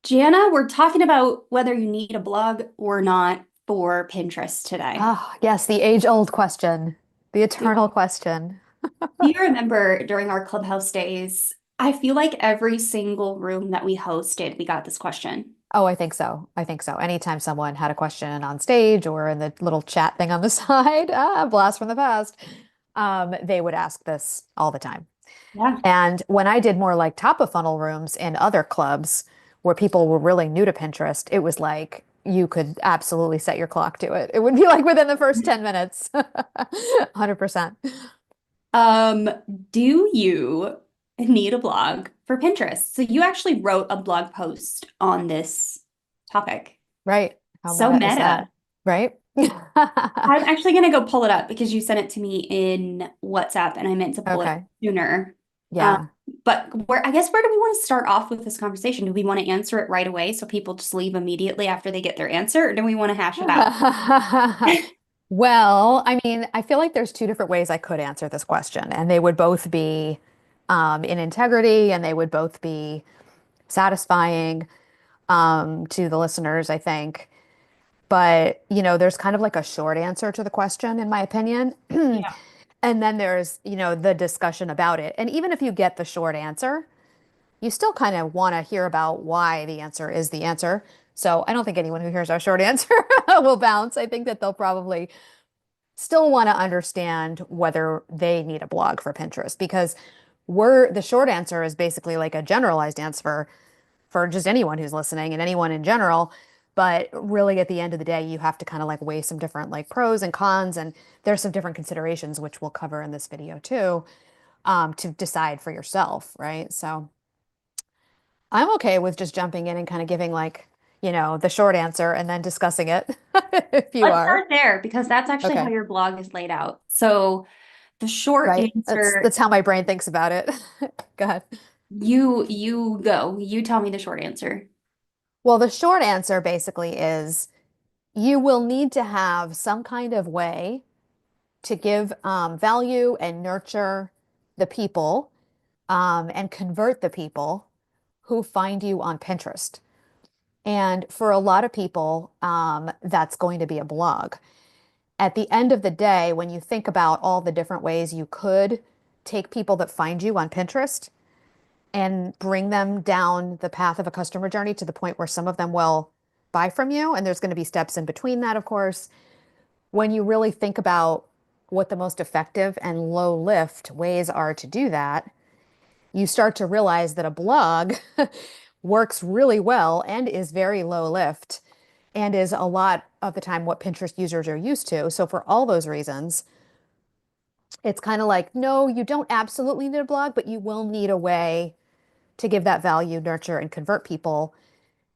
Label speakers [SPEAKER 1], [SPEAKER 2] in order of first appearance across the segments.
[SPEAKER 1] Jana, we're talking about whether you need a blog or not for Pinterest today.
[SPEAKER 2] Oh, yes, the age-old question, the
[SPEAKER 1] Do,
[SPEAKER 2] eternal question.
[SPEAKER 1] do you remember during our clubhouse days? I feel like every single room that we hosted, we got this question.
[SPEAKER 2] Oh, I think so. I think so. Anytime someone had a question on stage or in the little chat thing on the side, blast from the past, they would ask this all the time.
[SPEAKER 1] Yeah.
[SPEAKER 2] And when I did more like top of funnel rooms in other clubs where people were really new to Pinterest, it was like you could absolutely set your clock to it. It would be like within the first 10 minutes. 100%.
[SPEAKER 1] Um, do you need a blog for Pinterest? So you actually wrote a blog post on this topic.
[SPEAKER 2] Right. How
[SPEAKER 1] So
[SPEAKER 2] meta is that?
[SPEAKER 1] meta.
[SPEAKER 2] Right?
[SPEAKER 1] I'm actually gonna go pull it up because you sent it to me in WhatsApp and I meant to pull it up
[SPEAKER 2] Okay.
[SPEAKER 1] sooner. Um,
[SPEAKER 2] Yeah.
[SPEAKER 1] but I guess where do we want to start off with this conversation? Do we want to answer it right away so people just leave immediately after they get their answer, or do we want to hash it out?
[SPEAKER 2] Well, I mean, I feel like there's two different ways I could answer this question, and they would both be in integrity and they would both be satisfying to the listeners, I think. But, there's kind of like a short answer to the question, in my opinion.
[SPEAKER 1] Yeah.
[SPEAKER 2] And then there's, the discussion about it. And even if you get the short answer, you still kind of want to hear about why the answer is the answer. So I don't think anyone who hears our short answer will bounce. I think that they'll probably still want to understand whether they need a blog for Pinterest because the short answer is basically like a generalized answer for just anyone who's listening and anyone in general. But really, at the end of the day, you have to kind of like weigh some different like pros and cons, and there's some different considerations which we'll cover in this video too, to decide for yourself, right? So I'm okay with just jumping in and kind of giving like, the short answer and then discussing it if you
[SPEAKER 1] Let's
[SPEAKER 2] are.
[SPEAKER 1] start there because that's actually how
[SPEAKER 2] Okay.
[SPEAKER 1] your blog is laid out. So the short
[SPEAKER 2] Right. That's
[SPEAKER 1] answer,
[SPEAKER 2] that's how my brain thinks about it. Go ahead.
[SPEAKER 1] you go. You tell me the short answer.
[SPEAKER 2] Well, the short answer basically is you will need to have some kind of way to give value and nurture the people and convert the people who find you on Pinterest. And for a lot of people, that's going to be a blog. At the end of the day, when you think about all the different ways you could take people that find you on Pinterest and bring them down the path of a customer journey to the point where some of them will buy from you, and there's going to be steps in between that, of course. When you really think about what the most effective and low lift ways are to do that, you start to realize that a blog works really well and is very low lift and is a lot of the time what Pinterest users are used to. So for all those reasons, it's kind of like, no, you don't absolutely need a blog, but you will need a way to give that value, nurture, and convert people.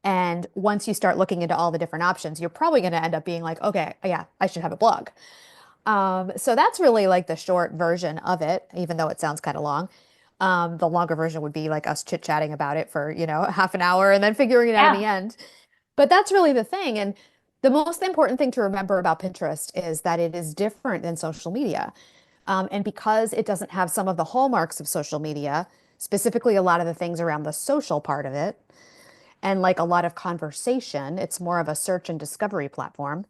[SPEAKER 2] And once you start looking into all the different options, you're probably going to end up being like, okay, yeah, I should have a blog. So that's really like the short version of it, even though it sounds kind of long. The longer version would be like us chit-chatting about it for, half an hour and then figuring it out in
[SPEAKER 1] Yeah.
[SPEAKER 2] the end. But that's really the thing. And the most important thing to remember about Pinterest is that it is different than social media. And because it doesn't have some of the hallmarks of social media, specifically a lot of the things around the social part of it, and like a lot of conversation, it's more of a search and discovery platform.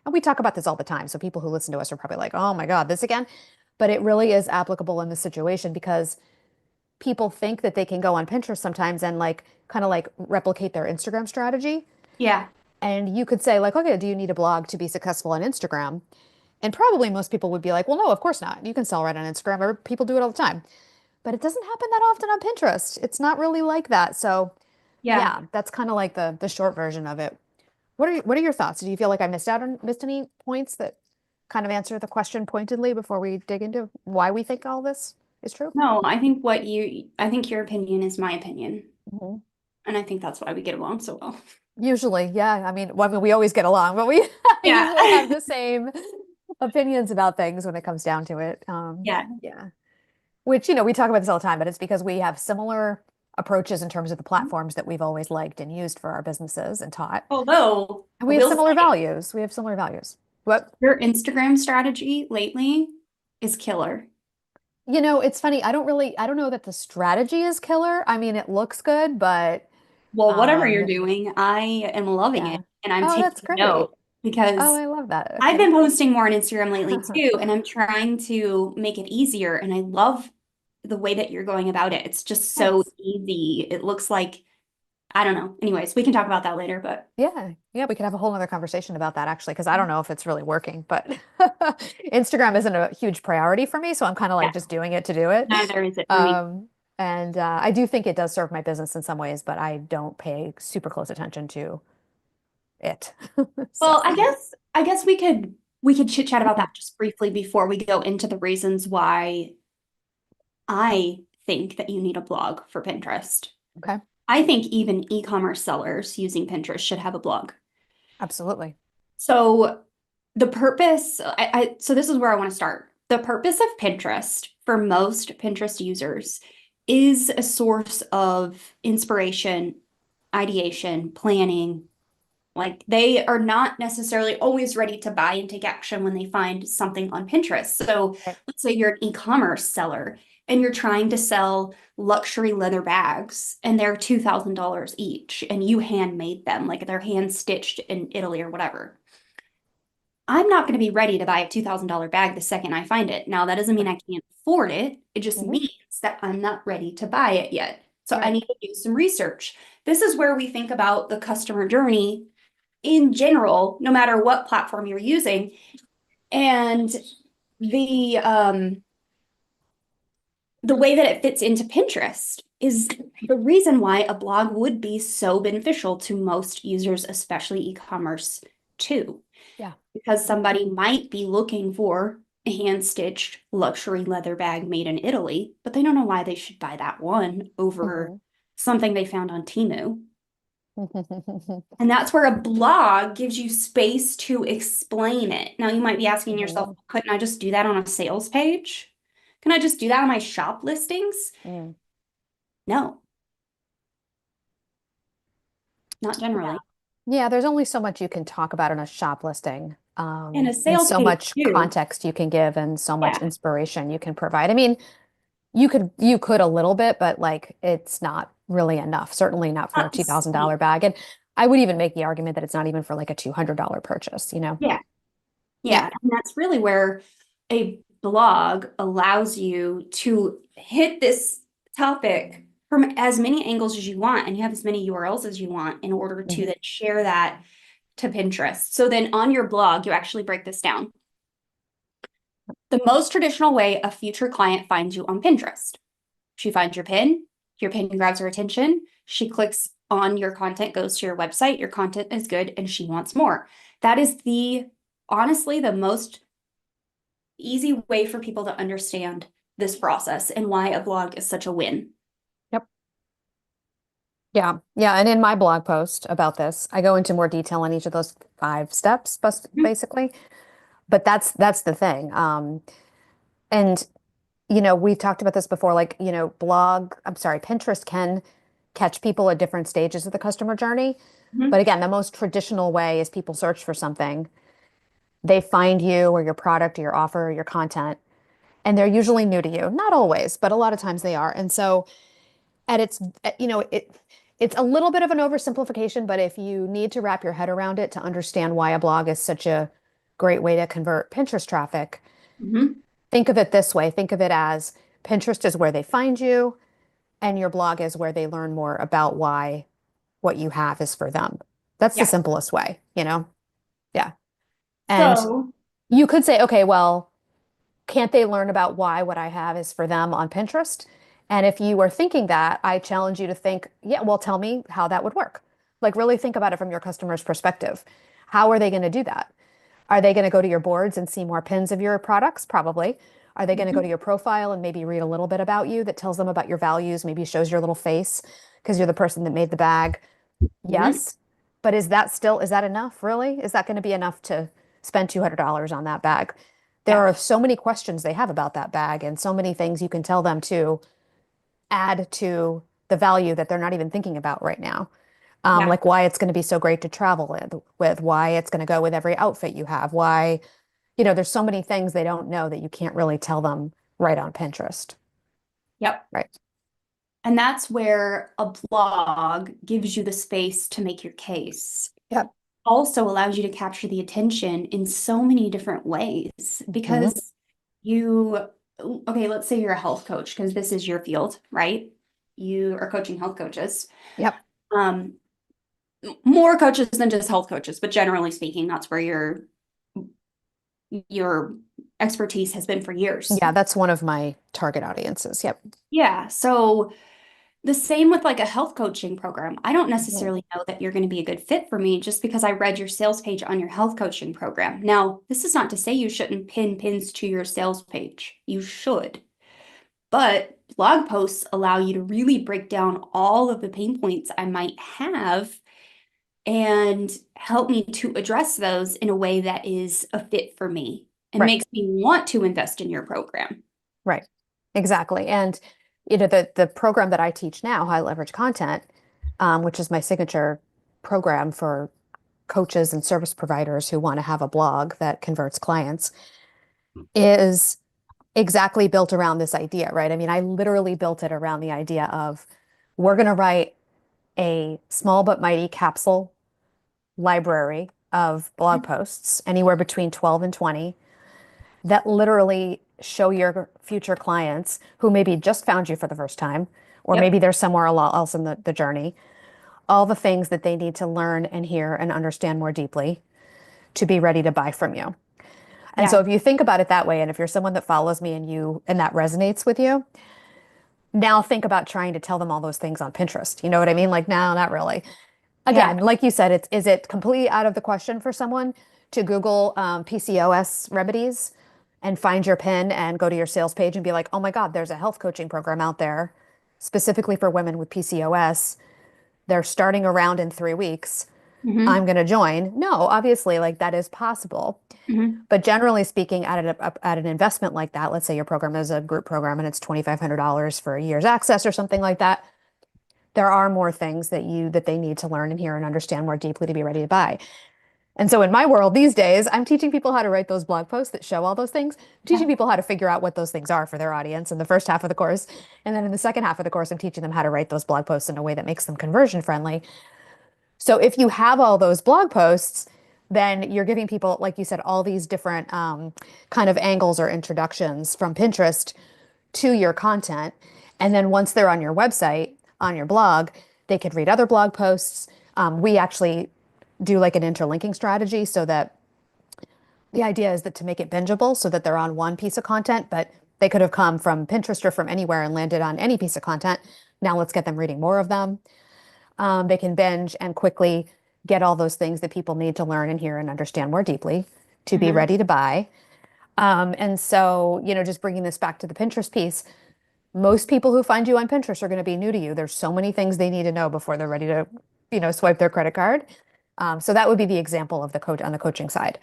[SPEAKER 2] And we talk about this all the time. So people who listen to us are probably like, oh my God, this again. But it really is applicable in this situation because people think that they can go on Pinterest sometimes and like kind of like replicate their Instagram strategy.
[SPEAKER 1] Yeah.
[SPEAKER 2] And you could say, like, okay, do you need a blog to be successful on Instagram? And probably most people would be like, well, no, of course not. You can sell right on Instagram, or people do it all the time. But it doesn't happen that often on Pinterest. It's not really like that. So
[SPEAKER 1] Yeah.
[SPEAKER 2] yeah, that's kind of like the short version of it. What are your thoughts? Do you feel like I missed any points that kind of answer the question pointedly before we dig into why we think all this is true?
[SPEAKER 1] No, I think your opinion is my opinion.
[SPEAKER 2] Mhm.
[SPEAKER 1] And I think that's why we get along so well.
[SPEAKER 2] Usually, yeah. I mean, we always get along, but we
[SPEAKER 1] Yeah.
[SPEAKER 2] usually have the same opinions about things when it comes down to it.
[SPEAKER 1] Yeah.
[SPEAKER 2] Yeah. Which, we talk about this all the time, but it's because we have similar approaches in terms of the platforms that we've always liked and used for our businesses and taught.
[SPEAKER 1] Although
[SPEAKER 2] And
[SPEAKER 1] I
[SPEAKER 2] we have
[SPEAKER 1] will
[SPEAKER 2] similar
[SPEAKER 1] say
[SPEAKER 2] values. We have similar values. What?
[SPEAKER 1] your Instagram strategy lately is killer.
[SPEAKER 2] It's funny. I don't know that the strategy is killer. I mean, it looks good, but
[SPEAKER 1] Well, whatever you're
[SPEAKER 2] Um,
[SPEAKER 1] doing, I am loving it
[SPEAKER 2] yeah.
[SPEAKER 1] and I'm
[SPEAKER 2] Oh, that's
[SPEAKER 1] taking
[SPEAKER 2] great.
[SPEAKER 1] note
[SPEAKER 2] Oh,
[SPEAKER 1] because
[SPEAKER 2] I love that.
[SPEAKER 1] I've
[SPEAKER 2] Okay.
[SPEAKER 1] been posting more on Instagram lately too, and I'm trying to make it easier. And I love the way that you're going about it. It's just so
[SPEAKER 2] Thanks.
[SPEAKER 1] easy. It looks like, I don't know. Anyways, we can talk about that later, but
[SPEAKER 2] Yeah, yeah, we could have a whole other conversation about that actually, because I don't know if it's really working, but Instagram isn't a huge priority for me, so I'm kind of
[SPEAKER 1] yeah,
[SPEAKER 2] like just doing it to do it.
[SPEAKER 1] neither is it for me.
[SPEAKER 2] Um, and I do think it does serve my business in some ways, but I don't pay super close attention to it. So,
[SPEAKER 1] Well, I guess we could chit chat about that just briefly before we go into the reasons why I think that you need a blog for Pinterest.
[SPEAKER 2] okay,
[SPEAKER 1] I think even e-commerce sellers using Pinterest should have a blog.
[SPEAKER 2] absolutely.
[SPEAKER 1] So the purpose, so this is where I want to start. The purpose of Pinterest for most Pinterest users is a source of inspiration, ideation, planning. Like they are not necessarily always ready to buy and take action when they find something on Pinterest. So
[SPEAKER 2] Right.
[SPEAKER 1] let's say you're an e-commerce seller and you're trying to sell luxury leather bags and they're $2,000 each and you handmade them, like they're hand stitched in Italy or whatever. I'm not going to be ready to buy a $2,000 bag the second I find it. Now, that doesn't mean
[SPEAKER 2] Right.
[SPEAKER 1] I can't afford it. It just
[SPEAKER 2] Mhm.
[SPEAKER 1] means that I'm not ready to buy it yet. So I
[SPEAKER 2] Right.
[SPEAKER 1] need to do some research. This is where we think about the customer journey in general, no matter what platform you're using. And the um the way that it fits into Pinterest is the reason why a blog would be so beneficial to most users, especially e-commerce too.
[SPEAKER 2] Yeah.
[SPEAKER 1] Because somebody might be looking for a hand-stitched luxury leather bag made in Italy, but they don't know why they should buy that one over
[SPEAKER 2] Mhm.
[SPEAKER 1] something they found on Temu. And that's where a blog gives you space to explain it. Now, you might be asking yourself,
[SPEAKER 2] Mhm.
[SPEAKER 1] couldn't I just do that on a sales page? Can I just do that on my shop listings?
[SPEAKER 2] Mm.
[SPEAKER 1] No, not
[SPEAKER 2] Yeah.
[SPEAKER 1] generally.
[SPEAKER 2] Yeah, there's only so much you can talk about in a shop listing,
[SPEAKER 1] And a
[SPEAKER 2] and
[SPEAKER 1] sales
[SPEAKER 2] so
[SPEAKER 1] page
[SPEAKER 2] much
[SPEAKER 1] too.
[SPEAKER 2] context you can give and so much
[SPEAKER 1] Yeah,
[SPEAKER 2] inspiration you can provide. I mean, you could a little bit, but like it's not really enough. Certainly not for a
[SPEAKER 1] not the
[SPEAKER 2] $2,000
[SPEAKER 1] same.
[SPEAKER 2] bag. And I would even make the argument that it's not even for like a $200 purchase, you know?
[SPEAKER 1] Yeah,
[SPEAKER 2] Yeah.
[SPEAKER 1] yeah. And that's really where a blog allows you to hit this topic from as many angles as you want, and you have as many URLs as you want in order to
[SPEAKER 2] Hmm.
[SPEAKER 1] then share that to Pinterest. So then on your blog, you actually break this down. The most traditional way a future client finds you on Pinterest. She finds your pin grabs her attention, she clicks on your content, goes to your website, your content is good, and she wants more. That is honestly the most easy way for people to understand this process and why a blog is such a win.
[SPEAKER 2] Yep. Yeah. Yeah. And in my blog post about this, I go into more detail on each of those 5 steps,
[SPEAKER 1] Mhm.
[SPEAKER 2] basically. But that's the thing. And we've talked about this before, like, I'm sorry, Pinterest can catch people at different stages of the customer journey. But
[SPEAKER 1] Mhm.
[SPEAKER 2] again, the most traditional way is people search for something, they find you or your product or your offer or your content, and they're usually new to you. Not always, but a lot of times they are. And so at its, it's a little bit of an oversimplification, but if you need to wrap your head around it to understand why a blog is such a great way to convert Pinterest traffic,
[SPEAKER 1] Mhm.
[SPEAKER 2] think of it this way. Think of it as Pinterest is where they find you, and your blog is where they learn more about why what you have is for them. That's the
[SPEAKER 1] Yeah.
[SPEAKER 2] simplest way, you know? Yeah. And
[SPEAKER 1] So,
[SPEAKER 2] you could say, okay, well, can't they learn about why what I have is for them on Pinterest? And if you are thinking that, I challenge you to think, yeah, well, tell me how that would work. Like, really think about it from your customer's perspective. How are they going to do that? Are they going to go to your boards and see more pins of your products? Probably. Are they going to go
[SPEAKER 1] mhm.
[SPEAKER 2] to your profile and maybe read a little bit about you that tells them about your values, maybe shows your little face because you're the person that made the bag?
[SPEAKER 1] Mhm.
[SPEAKER 2] Yes. But is that enough, really? Is that going to be enough to spend $200 on that bag? There
[SPEAKER 1] Yeah.
[SPEAKER 2] are so many questions they have about that bag and so many things you can tell them to add to the value that they're not even thinking about right now.
[SPEAKER 1] Yeah.
[SPEAKER 2] Like why it's going to be so great to travel with, why it's going to go with every outfit you have, why, there's so many things they don't know that you can't really tell them right on Pinterest.
[SPEAKER 1] Yep.
[SPEAKER 2] Right.
[SPEAKER 1] And that's where a blog gives you the space to make your case.
[SPEAKER 2] Yep.
[SPEAKER 1] Also allows you to capture the attention in so many different ways
[SPEAKER 2] Mhm.
[SPEAKER 1] because okay, let's say you're a health coach because this is your field, right? You are coaching health coaches.
[SPEAKER 2] Yep.
[SPEAKER 1] Um, More coaches than just health coaches, but generally speaking, that's where your expertise has been for years.
[SPEAKER 2] Yeah, that's one of my target audiences. Yep.
[SPEAKER 1] Yeah, so the same with like a health coaching program. I don't
[SPEAKER 2] Mhm.
[SPEAKER 1] necessarily know that you're going to be a good fit for me just because I read your sales page on your health coaching program. Now, this is not to say you shouldn't pin pins to your sales page. You should. But blog posts allow you to really break down all of the pain points I might have and help me to address those in a way that is a fit for me and
[SPEAKER 2] Right.
[SPEAKER 1] makes me want to invest in your program.
[SPEAKER 2] Right. Exactly. And the program that I teach now, high leverage content, which is my signature program for coaches and service providers who want to have a blog that converts clients, is exactly built around this idea, right? I mean, I literally built it around the idea of we're going to write a small but mighty capsule library of blog posts, anywhere between 12 and 20, that literally show your future clients who maybe just found you for the first time, or
[SPEAKER 1] Yep.
[SPEAKER 2] maybe they're somewhere else in the journey, all the things that they need to learn and hear and understand more deeply to be ready to buy from you. And so
[SPEAKER 1] Yeah.
[SPEAKER 2] if you think about it that way, and if you're someone that follows me and that resonates with you, now think about trying to tell them all those things on Pinterest. You know what I mean? Like, no, not really.
[SPEAKER 1] Yeah.
[SPEAKER 2] Again, like you said, is it completely out of the question for someone to Google PCOS remedies and find your pin and go to your sales page and be like, oh my God, there's a health coaching program out there specifically for women with PCOS. They're starting around in 3 weeks.
[SPEAKER 1] Hmm.
[SPEAKER 2] I'm going to join. No, obviously, like that is possible.
[SPEAKER 1] Hmm.
[SPEAKER 2] But generally speaking, at an investment like that, let's say your program is a group program and it's $2,500 for a year's access or something like that, there are more things that they need to learn and hear and understand more deeply to be ready to buy. And so in my world these days, I'm teaching people how to write those blog posts that show all those things,
[SPEAKER 1] Yeah.
[SPEAKER 2] teaching people how to figure out what those things are for their audience in the first half of the course. And then in the second half of the course, I'm teaching them how to write those blog posts in a way that makes them conversion friendly. So if you have all those blog posts, then you're giving people, like you said, all these different kind of angles or introductions from Pinterest to your content. And then once they're on your website, on your blog, they could read other blog posts. We actually do like an interlinking strategy so that the idea is that to make it bingeable so that they're on one piece of content, but they could have come from Pinterest or from anywhere and landed on any piece of content. Now let's get them reading more of them. They can binge and quickly get all those things that people need to learn and hear and understand more deeply to be
[SPEAKER 1] Hmm.
[SPEAKER 2] ready to buy. And so, just bringing this back to the Pinterest piece, most people who find you on Pinterest are going to be new to you. There's so many things they need to know before they're ready to, swipe their credit card. So that would be the example of the coach on the coaching side.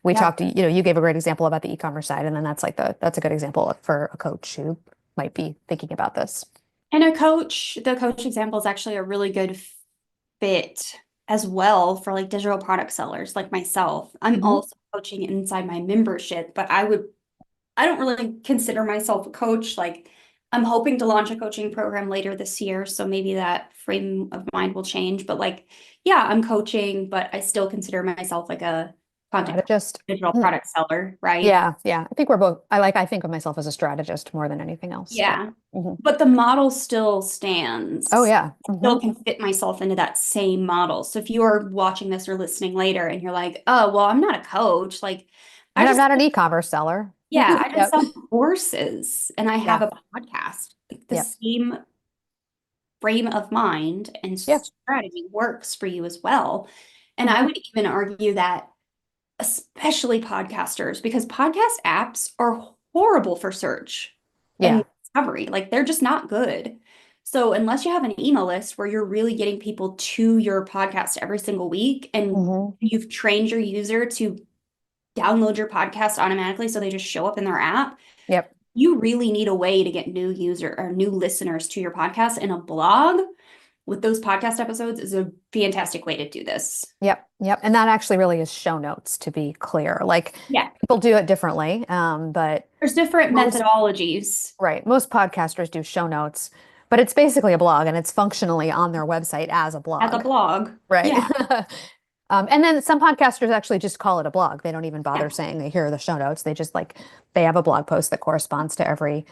[SPEAKER 2] We
[SPEAKER 1] Yeah.
[SPEAKER 2] talked, you gave a great example about the e-commerce side, and then that's a good example for a coach who might be thinking about this.
[SPEAKER 1] And the coach example is actually a really good fit as well for like digital product sellers like myself. I'm
[SPEAKER 2] Hmm.
[SPEAKER 1] also coaching inside my membership, but I don't really consider myself a coach. Like I'm hoping to launch a coaching program later this year, so maybe that frame of mind will change. But like, yeah, I'm coaching, but I still consider myself like a content
[SPEAKER 2] Strategist.
[SPEAKER 1] digital
[SPEAKER 2] Mm.
[SPEAKER 1] product seller, right?
[SPEAKER 2] Yeah, yeah. I think we're both. I think of myself as a strategist more than anything else. Yeah.
[SPEAKER 1] Yeah.
[SPEAKER 2] Hmm.
[SPEAKER 1] But the model still
[SPEAKER 2] Oh
[SPEAKER 1] stands.
[SPEAKER 2] yeah.
[SPEAKER 1] I
[SPEAKER 2] Hmm.
[SPEAKER 1] still can fit myself into that same model. So if you are watching this or listening later and you're like, oh, well, I'm not a coach, like I
[SPEAKER 2] And I'm
[SPEAKER 1] just,
[SPEAKER 2] not an e-commerce seller.
[SPEAKER 1] yeah, I just
[SPEAKER 2] Yep.
[SPEAKER 1] sell courses and I have
[SPEAKER 2] Yeah.
[SPEAKER 1] a podcast. Like the
[SPEAKER 2] Yep.
[SPEAKER 1] same frame of mind and
[SPEAKER 2] Yeah.
[SPEAKER 1] strategy works for you as well. And I
[SPEAKER 2] Hmm.
[SPEAKER 1] would even argue that especially podcasters, because podcast apps are horrible for search and
[SPEAKER 2] Yeah.
[SPEAKER 1] discovery. Like they're just not good. So unless you have an email list where you're really getting people to your podcast every single week and
[SPEAKER 2] Hmm.
[SPEAKER 1] you've trained your user to download your podcast automatically so they just show up in their app,
[SPEAKER 2] Yep.
[SPEAKER 1] you really need a way to get new user or new listeners to your podcast, and a blog with those podcast episodes is a fantastic way to do this.
[SPEAKER 2] Yep. Yep. And that actually really is show notes, to be clear. Like
[SPEAKER 1] Yeah,
[SPEAKER 2] people do it differently, but
[SPEAKER 1] there's different
[SPEAKER 2] most
[SPEAKER 1] methodologies.
[SPEAKER 2] right, most podcasters do show notes, But it's basically a blog and it's functionally on their website as a
[SPEAKER 1] as a
[SPEAKER 2] blog,
[SPEAKER 1] blog.
[SPEAKER 2] right?
[SPEAKER 1] Yeah.
[SPEAKER 2] And then some podcasters actually just call it a blog. They don't even bother
[SPEAKER 1] Yeah.
[SPEAKER 2] saying here are the show notes. They just like they have a blog post that corresponds to every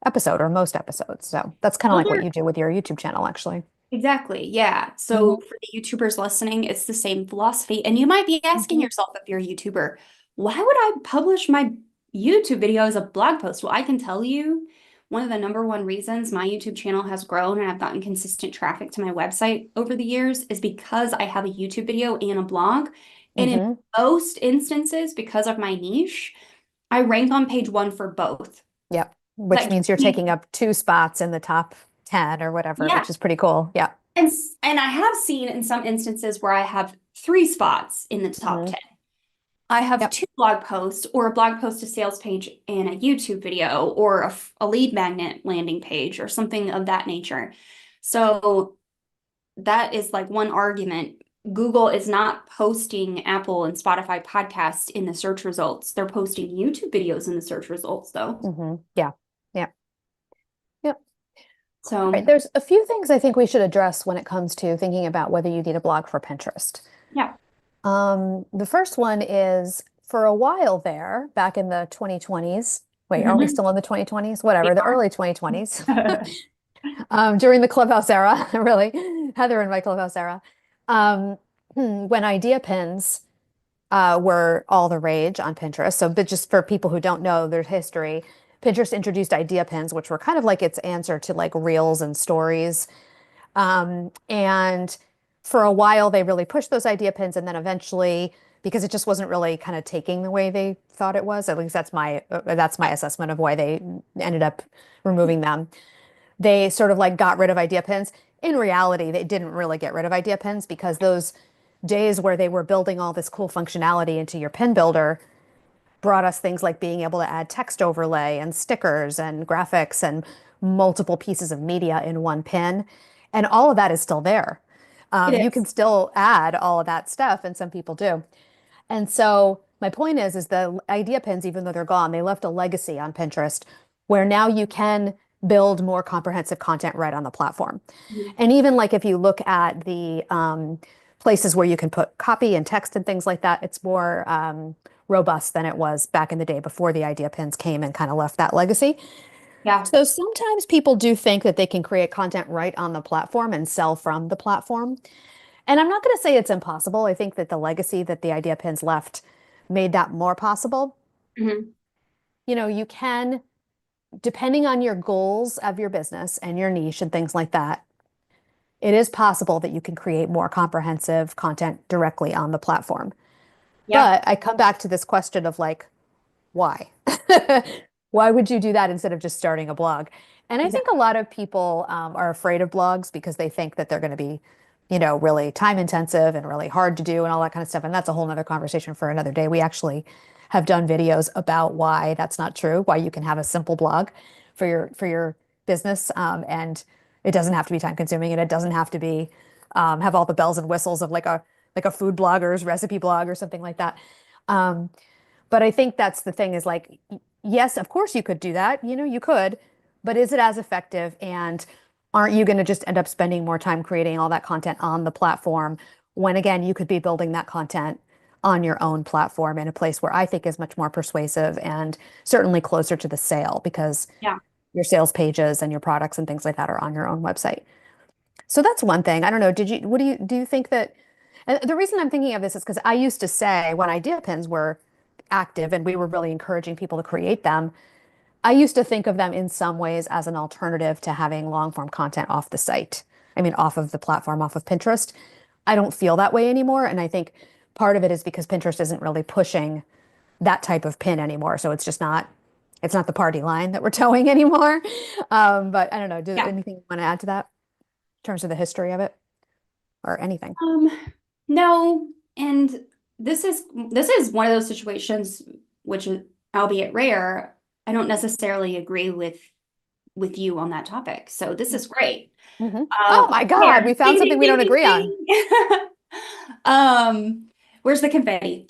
[SPEAKER 2] episode or most episodes. So that's kind of
[SPEAKER 1] Those
[SPEAKER 2] like what
[SPEAKER 1] are
[SPEAKER 2] you do with your YouTube channel, actually.
[SPEAKER 1] exactly. Yeah. So
[SPEAKER 2] Hmm.
[SPEAKER 1] for the YouTubers listening, it's the same philosophy. And you might be asking
[SPEAKER 2] Hmm.
[SPEAKER 1] yourself if you're a YouTuber, why would I publish my YouTube video as a blog post? Well, I can tell you one of the number one reasons my YouTube channel has grown and I've gotten consistent traffic to my website over the years is because I have a YouTube video and a blog. And in
[SPEAKER 2] Hmm.
[SPEAKER 1] most instances, because of my niche, I rank on page one for both.
[SPEAKER 2] Yep. Which
[SPEAKER 1] That gives
[SPEAKER 2] means you're
[SPEAKER 1] me,
[SPEAKER 2] taking up 2 spots in the top 10 or whatever,
[SPEAKER 1] yeah.
[SPEAKER 2] which is pretty cool. Yeah.
[SPEAKER 1] And I have seen in some instances where I have three spots in the top
[SPEAKER 2] Hmm.
[SPEAKER 1] 10. I have
[SPEAKER 2] Yep.
[SPEAKER 1] two blog posts or a blog post, a sales page, and a YouTube video or a lead magnet landing page or something of that nature. So that is like one argument. Google is not posting Apple and Spotify podcasts in the search results. They're posting YouTube videos in the search results, though.
[SPEAKER 2] Hmm. Yeah. Yeah. Yep. All right.
[SPEAKER 1] So,
[SPEAKER 2] There's a few things I think we should address when it comes to thinking about whether you need a blog for Pinterest.
[SPEAKER 1] yeah.
[SPEAKER 2] The first one is for a while there, back in the 2020s. Wait, are we
[SPEAKER 1] Mhm.
[SPEAKER 2] still in the 2020s?
[SPEAKER 1] We
[SPEAKER 2] Whatever, the
[SPEAKER 1] are.
[SPEAKER 2] early 2020s, during the Clubhouse era, really, Heather and my Clubhouse era, when idea pins were all the rage on Pinterest. So, but just for people who don't know their history, Pinterest introduced idea pins, which were kind of like its answer to like reels and stories. And for a while, they really pushed those idea pins, and then eventually, because it just wasn't really kind of taking the way they thought it was, at least that's my assessment of why they ended up removing them. They sort of like got rid of idea pins. In reality, they didn't really get rid of idea pins because those days where they were building all this cool functionality into your pin builder brought us things like being able to add text overlay and stickers and graphics and multiple pieces of media in one pin. And all of that is still there.
[SPEAKER 1] It
[SPEAKER 2] You can
[SPEAKER 1] is.
[SPEAKER 2] still add all of that stuff, and some people do. And so my point is the idea pins, even though they're gone, they left a legacy on Pinterest where now you can build more comprehensive content right on the platform.
[SPEAKER 1] Mhm.
[SPEAKER 2] And even like if you look at the places where you can put copy and text and things like that, it's more robust than it was back in the day before the idea pins came and kind of left that legacy.
[SPEAKER 1] Yeah.
[SPEAKER 2] So sometimes people do think that they can create content right on the platform and sell from the platform. And I'm not going to say it's impossible. I think that the legacy that the idea pins left made that more possible.
[SPEAKER 1] Mhm.
[SPEAKER 2] You know, you can, depending on your goals of your business and your niche and things like that, it is possible that you can create more comprehensive content directly on the platform.
[SPEAKER 1] Yeah.
[SPEAKER 2] But I come back to this question of like, why? Why would you do that instead of just starting a blog? And I think
[SPEAKER 1] Exactly.
[SPEAKER 2] a lot of people are afraid of blogs because they think that they're going to be, really time intensive and really hard to do and all that kind of stuff. And that's a whole nother conversation for another day. We actually have done videos about why that's not true, why you can have a simple blog for your business, and it doesn't have to be time consuming and it doesn't have to be have all the bells and whistles of like a food blogger's recipe blog or something like that. Um, but I think that's the thing is like, yes, of course you could do that. You could, but is it as effective? And aren't you going to just end up spending more time creating all that content on the platform when again, you could be building that content on your own platform in a place where I think is much more persuasive and certainly closer to the sale because
[SPEAKER 1] Yeah.
[SPEAKER 2] your sales pages and your products and things like that are on your own website. So that's one thing. I don't know. What do you think that, and the reason I'm thinking of this is because I used to say when idea pins were active and we were really encouraging people to create them, I used to think of them in some ways as an alternative to having long form content off the site. I mean, off of the platform, off of Pinterest. I don't feel that way anymore. And I think part of it is because Pinterest isn't really pushing that type of pin anymore. So it's not the party line that we're towing anymore. But I don't know.
[SPEAKER 1] Yeah.
[SPEAKER 2] Anything you want to add to that in terms of the history of it or anything?
[SPEAKER 1] Um, no, and this is one of those situations which is, albeit rare, I don't necessarily agree with you on that topic. So this is great.
[SPEAKER 2] Hmm. Oh my God,
[SPEAKER 1] Here,
[SPEAKER 2] we found
[SPEAKER 1] ding,
[SPEAKER 2] something
[SPEAKER 1] ding,
[SPEAKER 2] we
[SPEAKER 1] ding,
[SPEAKER 2] don't
[SPEAKER 1] ding,
[SPEAKER 2] agree on.
[SPEAKER 1] ding. Where's the confetti?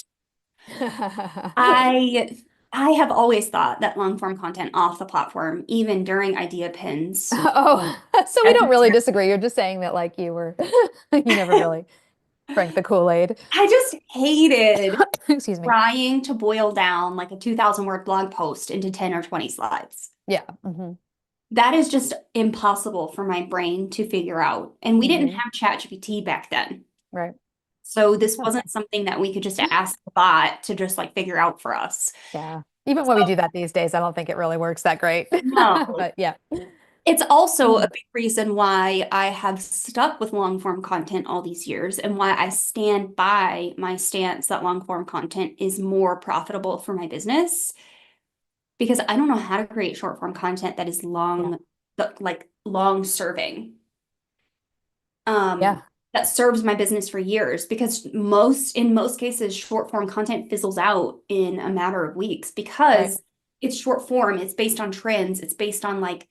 [SPEAKER 1] I I have always thought that long form content off the platform, even during idea pins.
[SPEAKER 2] Oh, so we don't really disagree. You're just saying that like you were, you never really drank the Kool-Aid.
[SPEAKER 1] I just hated
[SPEAKER 2] Excuse me.
[SPEAKER 1] trying to boil down like a 2,000 word blog post into 10 or 20 slides.
[SPEAKER 2] Yeah. Hmm.
[SPEAKER 1] That is just impossible for my brain to figure out. And we didn't
[SPEAKER 2] Hmm.
[SPEAKER 1] have ChatGPT back then.
[SPEAKER 2] Right.
[SPEAKER 1] So this
[SPEAKER 2] Okay.
[SPEAKER 1] wasn't something that we could just ask the bot to just like figure out for us.
[SPEAKER 2] Yeah. Even when we
[SPEAKER 1] So
[SPEAKER 2] do that these days, I don't think it really works that great.
[SPEAKER 1] no.
[SPEAKER 2] But yeah.
[SPEAKER 1] It's also a
[SPEAKER 2] Mm.
[SPEAKER 1] big reason why I have stuck with long form content all these years and why I stand by my stance that long form content is more profitable for my business because I don't know how to create short form content that is
[SPEAKER 2] Yeah.
[SPEAKER 1] like long serving. Um,
[SPEAKER 2] Yeah.
[SPEAKER 1] that serves my business for years because in most cases, short form content fizzles out in a matter of weeks
[SPEAKER 2] Right.
[SPEAKER 1] because it's short form, it's based on trends, it's based on like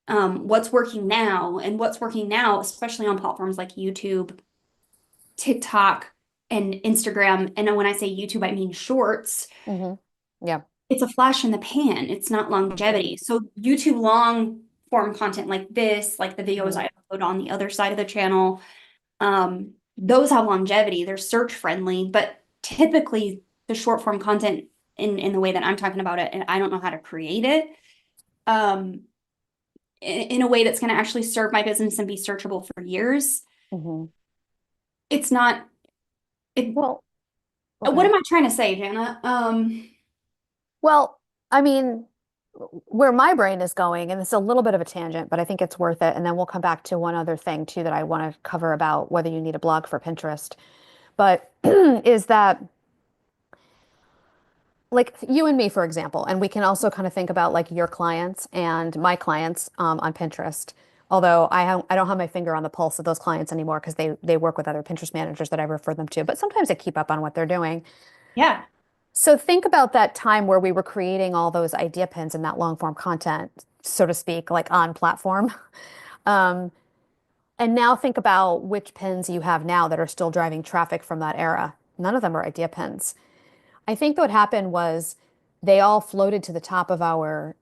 [SPEAKER 1] what's working now and what's working now, especially on platforms like YouTube, TikTok, and Instagram. And when I say YouTube, I mean shorts.
[SPEAKER 2] Hmm. Yeah.
[SPEAKER 1] It's a flash in the pan. It's not
[SPEAKER 2] Hmm.
[SPEAKER 1] longevity. So YouTube long form content like this, like the videos
[SPEAKER 2] Hmm.
[SPEAKER 1] I upload on the other side of the channel, those have longevity. They're search friendly, but typically the short form content in the way that I'm talking about it, and I don't know how to create it. Um, in a way that's going to actually serve my business and be searchable for years.
[SPEAKER 2] Hmm.
[SPEAKER 1] It's not it
[SPEAKER 2] Well,
[SPEAKER 1] what
[SPEAKER 2] okay.
[SPEAKER 1] am I trying to say, Jana?
[SPEAKER 2] Well, I mean, where my brain is going, and it's a little bit of a tangent, but I think it's worth it. And then we'll come back to one other thing too that I want to cover about whether you need a blog for Pinterest. But is that like you and me, for example, and we can also kind of think about like your clients and my clients on Pinterest. Although I don't have my finger on the pulse of those clients anymore because they work with other Pinterest managers that I refer them to. But sometimes I keep up on what they're doing.
[SPEAKER 1] Yeah.
[SPEAKER 2] So think about that time where we were creating all those idea pins and that long form content, so to speak, like on platform. Um, and now think about which pins you have now that are still driving traffic from that era. None of them are idea pins. I think what happened was they all floated to the top of our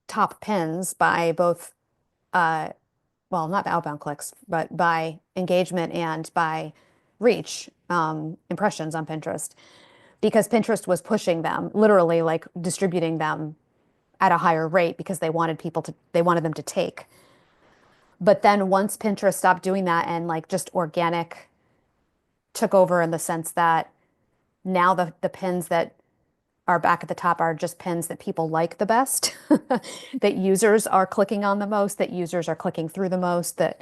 [SPEAKER 2] top pins by both, uh, well, not outbound clicks, but by engagement and by reach, impressions on Pinterest, because Pinterest was pushing them, literally like distributing them at a higher rate because they wanted them to take. But then once Pinterest stopped doing that and like just organic took over in the sense that now the pins that are back at the top are just pins that people like the best, that users are clicking on the most, that users are clicking through the most, that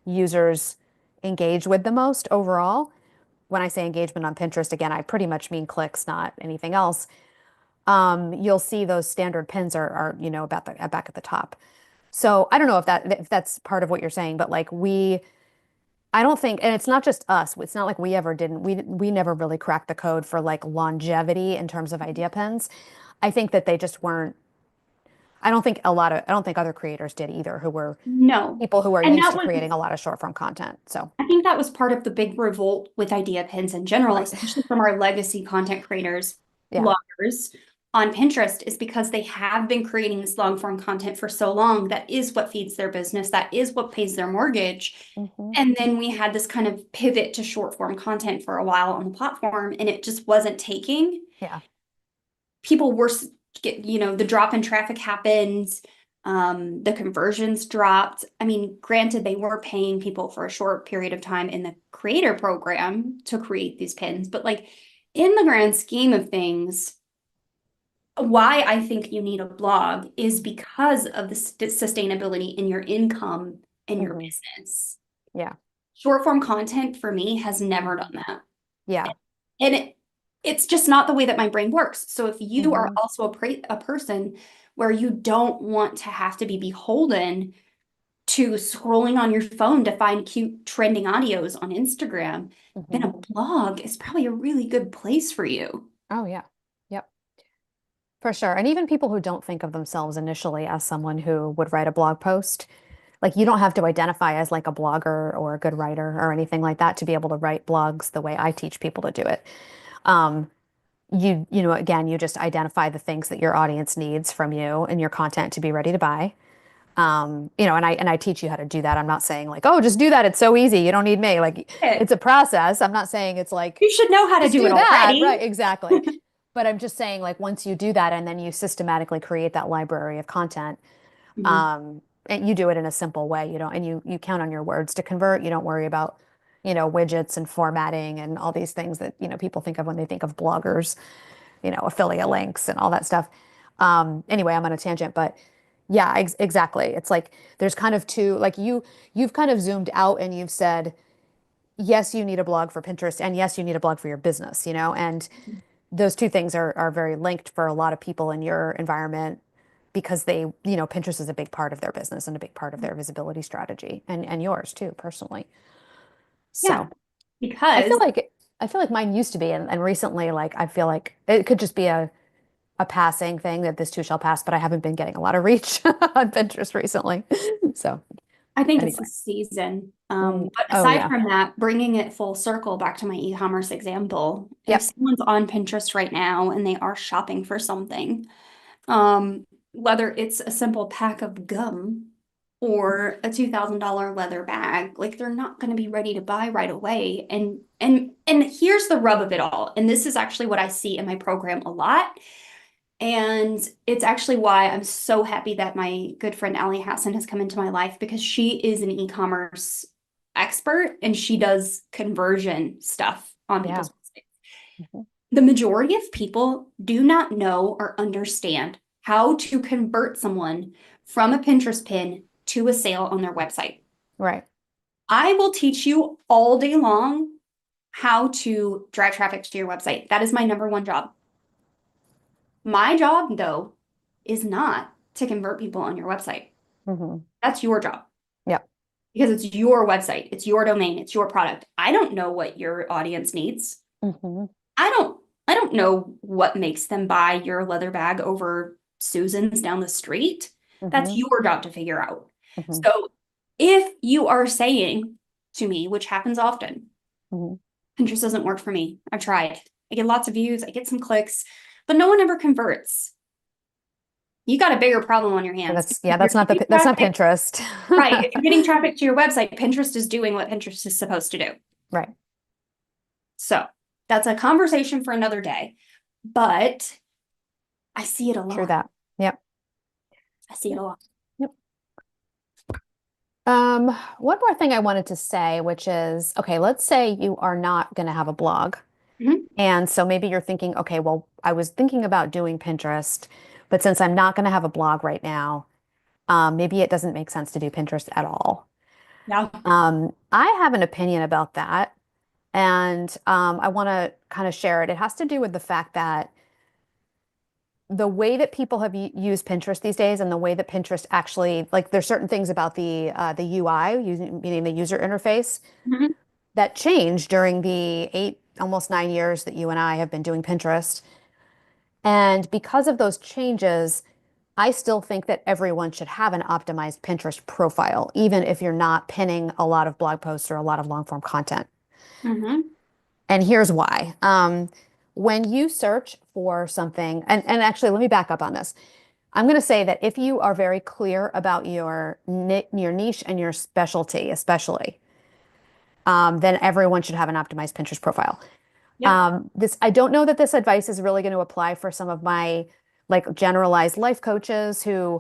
[SPEAKER 2] users engage with the most overall. When I say engagement on Pinterest, again, I pretty much mean clicks, not anything else. You'll see those standard pins are about the back at the top. So I don't know if that's part of what you're saying, but like I don't think, and it's not just us. It's not like we ever didn't. We never really cracked the code for like longevity in terms of idea pins. I think that they just weren't. I don't think other creators did either, who were
[SPEAKER 1] No.
[SPEAKER 2] people who are
[SPEAKER 1] And
[SPEAKER 2] used
[SPEAKER 1] that
[SPEAKER 2] to creating
[SPEAKER 1] was
[SPEAKER 2] a lot of short form content. So,
[SPEAKER 1] I think that was part of the big revolt with idea pins in general,
[SPEAKER 2] right.
[SPEAKER 1] especially from our legacy content creators,
[SPEAKER 2] Yeah.
[SPEAKER 1] bloggers on Pinterest, is because they have been creating this long form content for so long. That is what feeds their business. That is what pays their mortgage.
[SPEAKER 2] Hmm.
[SPEAKER 1] And then we had this kind of pivot to short form content for a while on the platform, and it just wasn't taking.
[SPEAKER 2] Yeah.
[SPEAKER 1] People were, the drop in traffic happened. The conversions dropped. I mean, granted, they were paying people for a short period of time in the creator program to create these pins, but like in the grand scheme of things, why I think you need a blog is because of the sustainability in your income and your
[SPEAKER 2] Hmm.
[SPEAKER 1] business.
[SPEAKER 2] Yeah.
[SPEAKER 1] Short form content for me has never done that.
[SPEAKER 2] Yeah.
[SPEAKER 1] And it's just not the way that my brain works. So if you are
[SPEAKER 2] Hmm.
[SPEAKER 1] also a person where you don't want to have to be beholden to scrolling on your phone to find cute trending audios on Instagram, then
[SPEAKER 2] Hmm.
[SPEAKER 1] a blog is probably a really good place for you.
[SPEAKER 2] Oh, yeah. Yep. For sure. And even people who don't think of themselves initially as someone who would write a blog post, like you don't have to identify as like a blogger or a good writer or anything like that to be able to write blogs the way I teach people to do it. Um, again, you just identify the things that your audience needs from you and your content to be ready to buy. And I teach you how to do that. I'm not saying like, oh, just do that. It's so easy. You don't need me. Like
[SPEAKER 1] It.
[SPEAKER 2] it's a process. I'm not saying it's like,
[SPEAKER 1] You should know how to
[SPEAKER 2] just
[SPEAKER 1] do it
[SPEAKER 2] do that.
[SPEAKER 1] already.
[SPEAKER 2] Right, exactly. But I'm just saying like once you do that and then you systematically create that library of content,
[SPEAKER 1] Mhm.
[SPEAKER 2] and you do it in a simple way, and you count on your words to convert. You don't worry about, widgets and formatting and all these things that, people think of when they think of bloggers, affiliate links and all that stuff. Anyway, I'm on a tangent, but yeah, exactly. It's like there's kind of two, like you've kind of zoomed out and you've said, yes, you need a blog for Pinterest, and yes, you need a blog for your business, and those two things are very linked for a lot of people in your environment because Pinterest is a big part of their business and a big part of their visibility strategy and yours too, personally.
[SPEAKER 1] Yeah,
[SPEAKER 2] So I feel
[SPEAKER 1] because
[SPEAKER 2] like I feel like mine used to be, and recently, like I feel like it could just be a passing thing that this too shall pass, but I haven't been getting a lot of reach on Pinterest recently. So
[SPEAKER 1] I think it's
[SPEAKER 2] anyway.
[SPEAKER 1] the season. But
[SPEAKER 2] Oh
[SPEAKER 1] aside
[SPEAKER 2] yeah.
[SPEAKER 1] from that, bringing it full circle back to my e-commerce example, if
[SPEAKER 2] Yep.
[SPEAKER 1] someone's on Pinterest right now and they are shopping for something, whether it's a simple pack of gum or a $2,000 leather bag, like they're not going to be ready to buy right away. And here's the rub of it all. And this is actually what I see in my program a lot. And it's actually why I'm so happy that my good friend Ali Hassan has come into my life because she is an e-commerce expert and she does conversion stuff on
[SPEAKER 2] Yeah.
[SPEAKER 1] people's websites.
[SPEAKER 2] Mhm.
[SPEAKER 1] The majority of people do not know or understand how to convert someone from a Pinterest pin to a sale on their website.
[SPEAKER 2] Right.
[SPEAKER 1] I will teach you all day long how to drive traffic to your website. That is my number one job. My job, though, is not to convert people on your website.
[SPEAKER 2] Hmm.
[SPEAKER 1] That's your job
[SPEAKER 2] Yep.
[SPEAKER 1] because it's your website, it's your domain, it's your product. I don't know what your audience needs.
[SPEAKER 2] Hmm.
[SPEAKER 1] I don't know what makes them buy your leather bag over Susan's down the street. That's
[SPEAKER 2] Hmm.
[SPEAKER 1] your job to figure out.
[SPEAKER 2] Hmm.
[SPEAKER 1] So if you are saying to me, which happens often,
[SPEAKER 2] Hmm.
[SPEAKER 1] Pinterest doesn't work for me. I've tried. I get lots of views, I get some clicks, but no one ever converts. You got a bigger problem on your hands.
[SPEAKER 2] That's yeah,
[SPEAKER 1] If you're getting
[SPEAKER 2] that's not
[SPEAKER 1] traffic,
[SPEAKER 2] Pinterest.
[SPEAKER 1] right. If you're getting traffic to your website, Pinterest is doing what Pinterest is supposed to do.
[SPEAKER 2] Right.
[SPEAKER 1] So that's a conversation for another day. But I see it a
[SPEAKER 2] True
[SPEAKER 1] lot.
[SPEAKER 2] that. Yep.
[SPEAKER 1] I see it a lot.
[SPEAKER 2] Yep. One more thing I wanted to say, which is, okay, let's say you are not going to have a blog.
[SPEAKER 1] Mhm.
[SPEAKER 2] And so maybe you're thinking, okay, well, I was thinking about doing Pinterest, but since I'm not going to have a blog right now, maybe it doesn't make sense to do Pinterest at all.
[SPEAKER 1] Yeah.
[SPEAKER 2] I have an opinion about that, and I want to kind of share it. It has to do with the fact that the way that people have used Pinterest these days and the way that Pinterest actually, like, there's certain things about the UI, meaning the user interface,
[SPEAKER 1] Mhm.
[SPEAKER 2] that changed during the 8, almost 9 years that you and I have been doing Pinterest. And because of those changes, I still think that everyone should have an optimized Pinterest profile, even if you're not pinning a lot of blog posts or a lot of long form content.
[SPEAKER 1] Mhm.
[SPEAKER 2] And here's why. When you search for something, and actually, let me back up on this. I'm going to say that if you are very clear about your niche and your specialty, especially, then everyone should have an optimized Pinterest profile.
[SPEAKER 1] Yep.
[SPEAKER 2] This I don't know that this advice is really going to apply for some of my like generalized life coaches who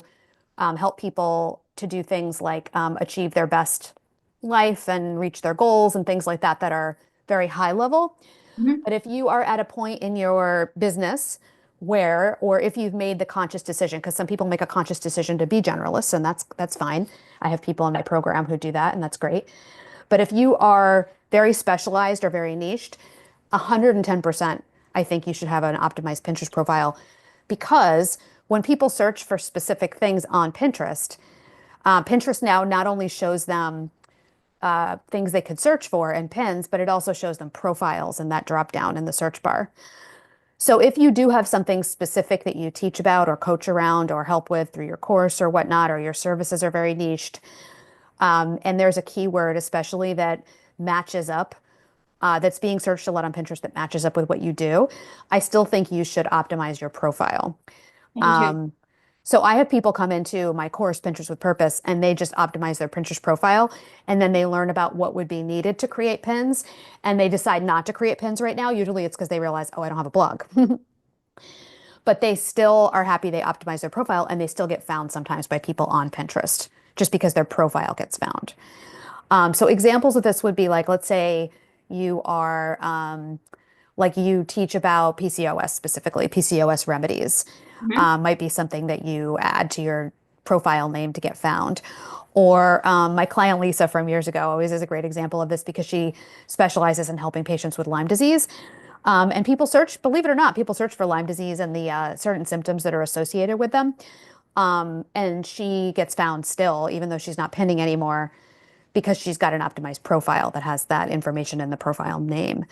[SPEAKER 2] help people to do things like achieve their best life and reach their goals and things like that that are very high level.
[SPEAKER 1] Mhm.
[SPEAKER 2] But if you are at a point in your business where, or if you've made the conscious decision, because some people make a conscious decision to be generalists, and that's fine. I have people in my program who do that, and that's great. But if you are very specialized or very niched, 110%, I think you should have an optimized Pinterest profile because when people search for specific things on Pinterest, Pinterest now not only shows them things they could search for and pins, but it also shows them profiles in that drop down in the search bar. So if you do have something specific that you teach about or coach around or help with through your course or whatnot, or your services are very niched, and there's a keyword especially that matches up that's being searched a lot on Pinterest that matches up with what you do, I still think you should optimize your profile.
[SPEAKER 1] I do too.
[SPEAKER 2] Um, so I have people come into my course, Pinterest with Purpose, and they just optimize their Pinterest profile. And then they learn about what would be needed to create pins. And they decide not to create pins right now. Usually it's because they realize, oh, I don't have a blog. But they still are happy they optimize their profile and they still get found sometimes by people on Pinterest just because their profile gets found. So examples of this would be like, let's say you are like you teach about PCOS specifically, PCOS remedies
[SPEAKER 1] Mhm.
[SPEAKER 2] might be something that you add to your profile name to get found. Or my client Lisa from years ago always is a great example of this because she specializes in helping patients with Lyme disease. And people search, believe it or not, people search for Lyme disease and the certain symptoms that are associated with them. And she gets found still, even though she's not pinning anymore, because she's got an optimized profile that has that information in the profile name.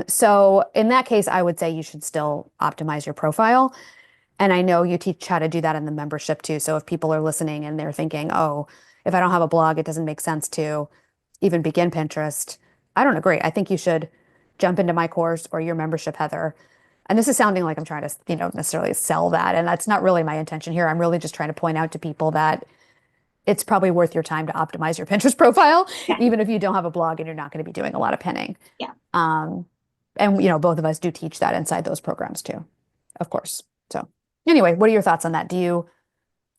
[SPEAKER 2] So in that case, I would say you should still optimize your profile. And I know you teach how to do that in the membership too. So if people are listening and they're thinking, oh, if I don't have a blog, it doesn't make sense to even begin Pinterest. I don't agree. I think you should jump into my course or your membership, Heather. And this is sounding like I'm trying to, necessarily sell that. And that's not really my intention here. I'm really just trying to point out to people that it's probably worth your time to optimize your Pinterest profile,
[SPEAKER 1] Yeah.
[SPEAKER 2] even if you don't have a blog and you're not going to be doing a lot of pinning.
[SPEAKER 1] Yeah.
[SPEAKER 2] Um, and both of us do teach that inside those programs too, of course. So anyway, what are your thoughts on that?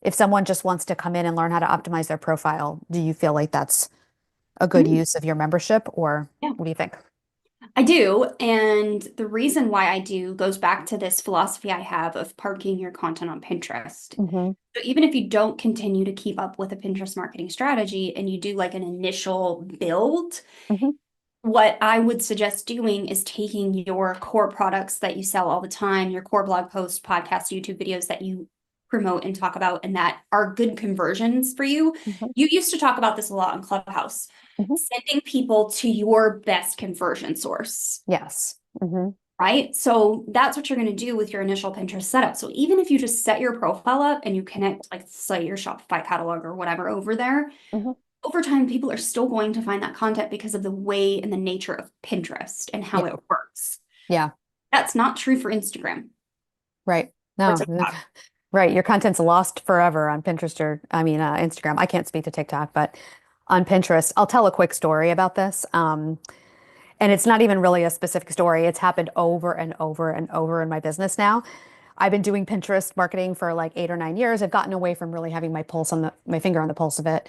[SPEAKER 2] If someone just wants to come in and learn how to optimize their profile, do you feel like that's a good
[SPEAKER 1] Mhm.
[SPEAKER 2] use of your membership, or
[SPEAKER 1] Yeah.
[SPEAKER 2] what do you think?
[SPEAKER 1] I do. And the reason why I do goes back to this philosophy I have of parking your content on Pinterest.
[SPEAKER 2] Hmm.
[SPEAKER 1] So even if you don't continue to keep up with a Pinterest marketing strategy and you do like an initial build,
[SPEAKER 2] Hmm.
[SPEAKER 1] what I would suggest doing is taking your core products that you sell all the time, your core blog posts, podcasts, YouTube videos that you promote and talk about, and that are good conversions for you.
[SPEAKER 2] Hmm.
[SPEAKER 1] You used to talk about this a lot on Clubhouse,
[SPEAKER 2] Hmm.
[SPEAKER 1] sending people to your best conversion source,
[SPEAKER 2] Yes. Hmm.
[SPEAKER 1] right? So that's what you're going to do with your initial Pinterest setup. So even if you just set your profile up and you connect, like, say, your Shopify catalog or whatever over there,
[SPEAKER 2] Hmm.
[SPEAKER 1] over time, people are still going to find that content because of the way and the nature of Pinterest and how
[SPEAKER 2] Yeah.
[SPEAKER 1] it works.
[SPEAKER 2] Yeah.
[SPEAKER 1] That's not true for Instagram
[SPEAKER 2] Right.
[SPEAKER 1] or
[SPEAKER 2] No.
[SPEAKER 1] TikTok.
[SPEAKER 2] Right. Your content's lost forever on Pinterest or, Instagram. I can't speak to TikTok, but on Pinterest, I'll tell a quick story about this. And it's not even really a specific story. It's happened over and over and over in my business now. I've been doing Pinterest marketing for like 8 or 9 years. I've gotten away from really having my finger on the pulse of it.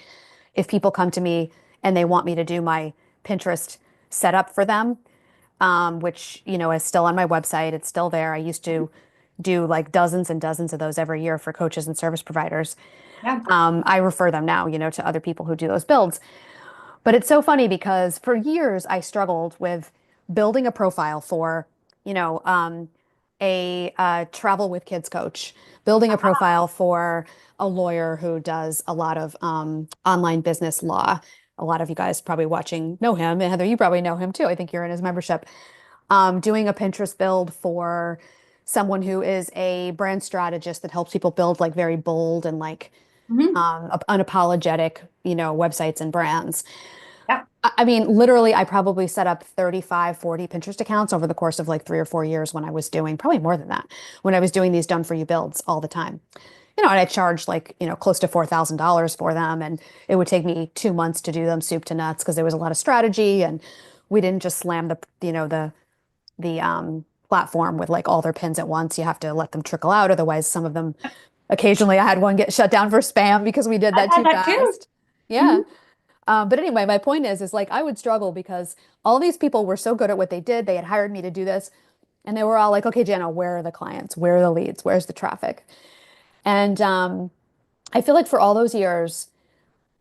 [SPEAKER 2] If people come to me and they want me to do my Pinterest setup for them, which, is still on my website, it's still there. I used to do like dozens and dozens of those every year for coaches and service providers.
[SPEAKER 1] Yeah.
[SPEAKER 2] I refer them now, to other people who do those builds. But it's so funny because for years I struggled with building a profile for, a travel with kids coach, building a profile for a lawyer who does a lot of online business law. A lot of you guys probably watching know him. And Heather, you probably know him too. I think you're in his membership. Doing a Pinterest build for someone who is a brand strategist that helps people build like very bold and like
[SPEAKER 1] Mhm.
[SPEAKER 2] unapologetic, websites and brands.
[SPEAKER 1] Yeah.
[SPEAKER 2] I mean, literally, I probably set up 35, 40 Pinterest accounts over the course of like 3 or 4 years when I was doing, probably more than that, when I was doing these done for you builds all the time. And I charged like, close to $4,000 for them. And it would take me 2 months to do them soup to nuts because there was a lot of strategy and we didn't just slam the platform with like all their pins at once. You have to let them trickle out. Otherwise, some of them, occasionally I had one get shut down for spam because we did
[SPEAKER 1] I've
[SPEAKER 2] that
[SPEAKER 1] had
[SPEAKER 2] too
[SPEAKER 1] that too.
[SPEAKER 2] fast. Yeah.
[SPEAKER 1] Mhm.
[SPEAKER 2] But anyway, my point is like I would struggle because all these people were so good at what they did. They had hired me to do this, and they were all like, "Okay, Jana, where are the clients? Where are the leads? Where's the traffic?" And I feel like for all those years,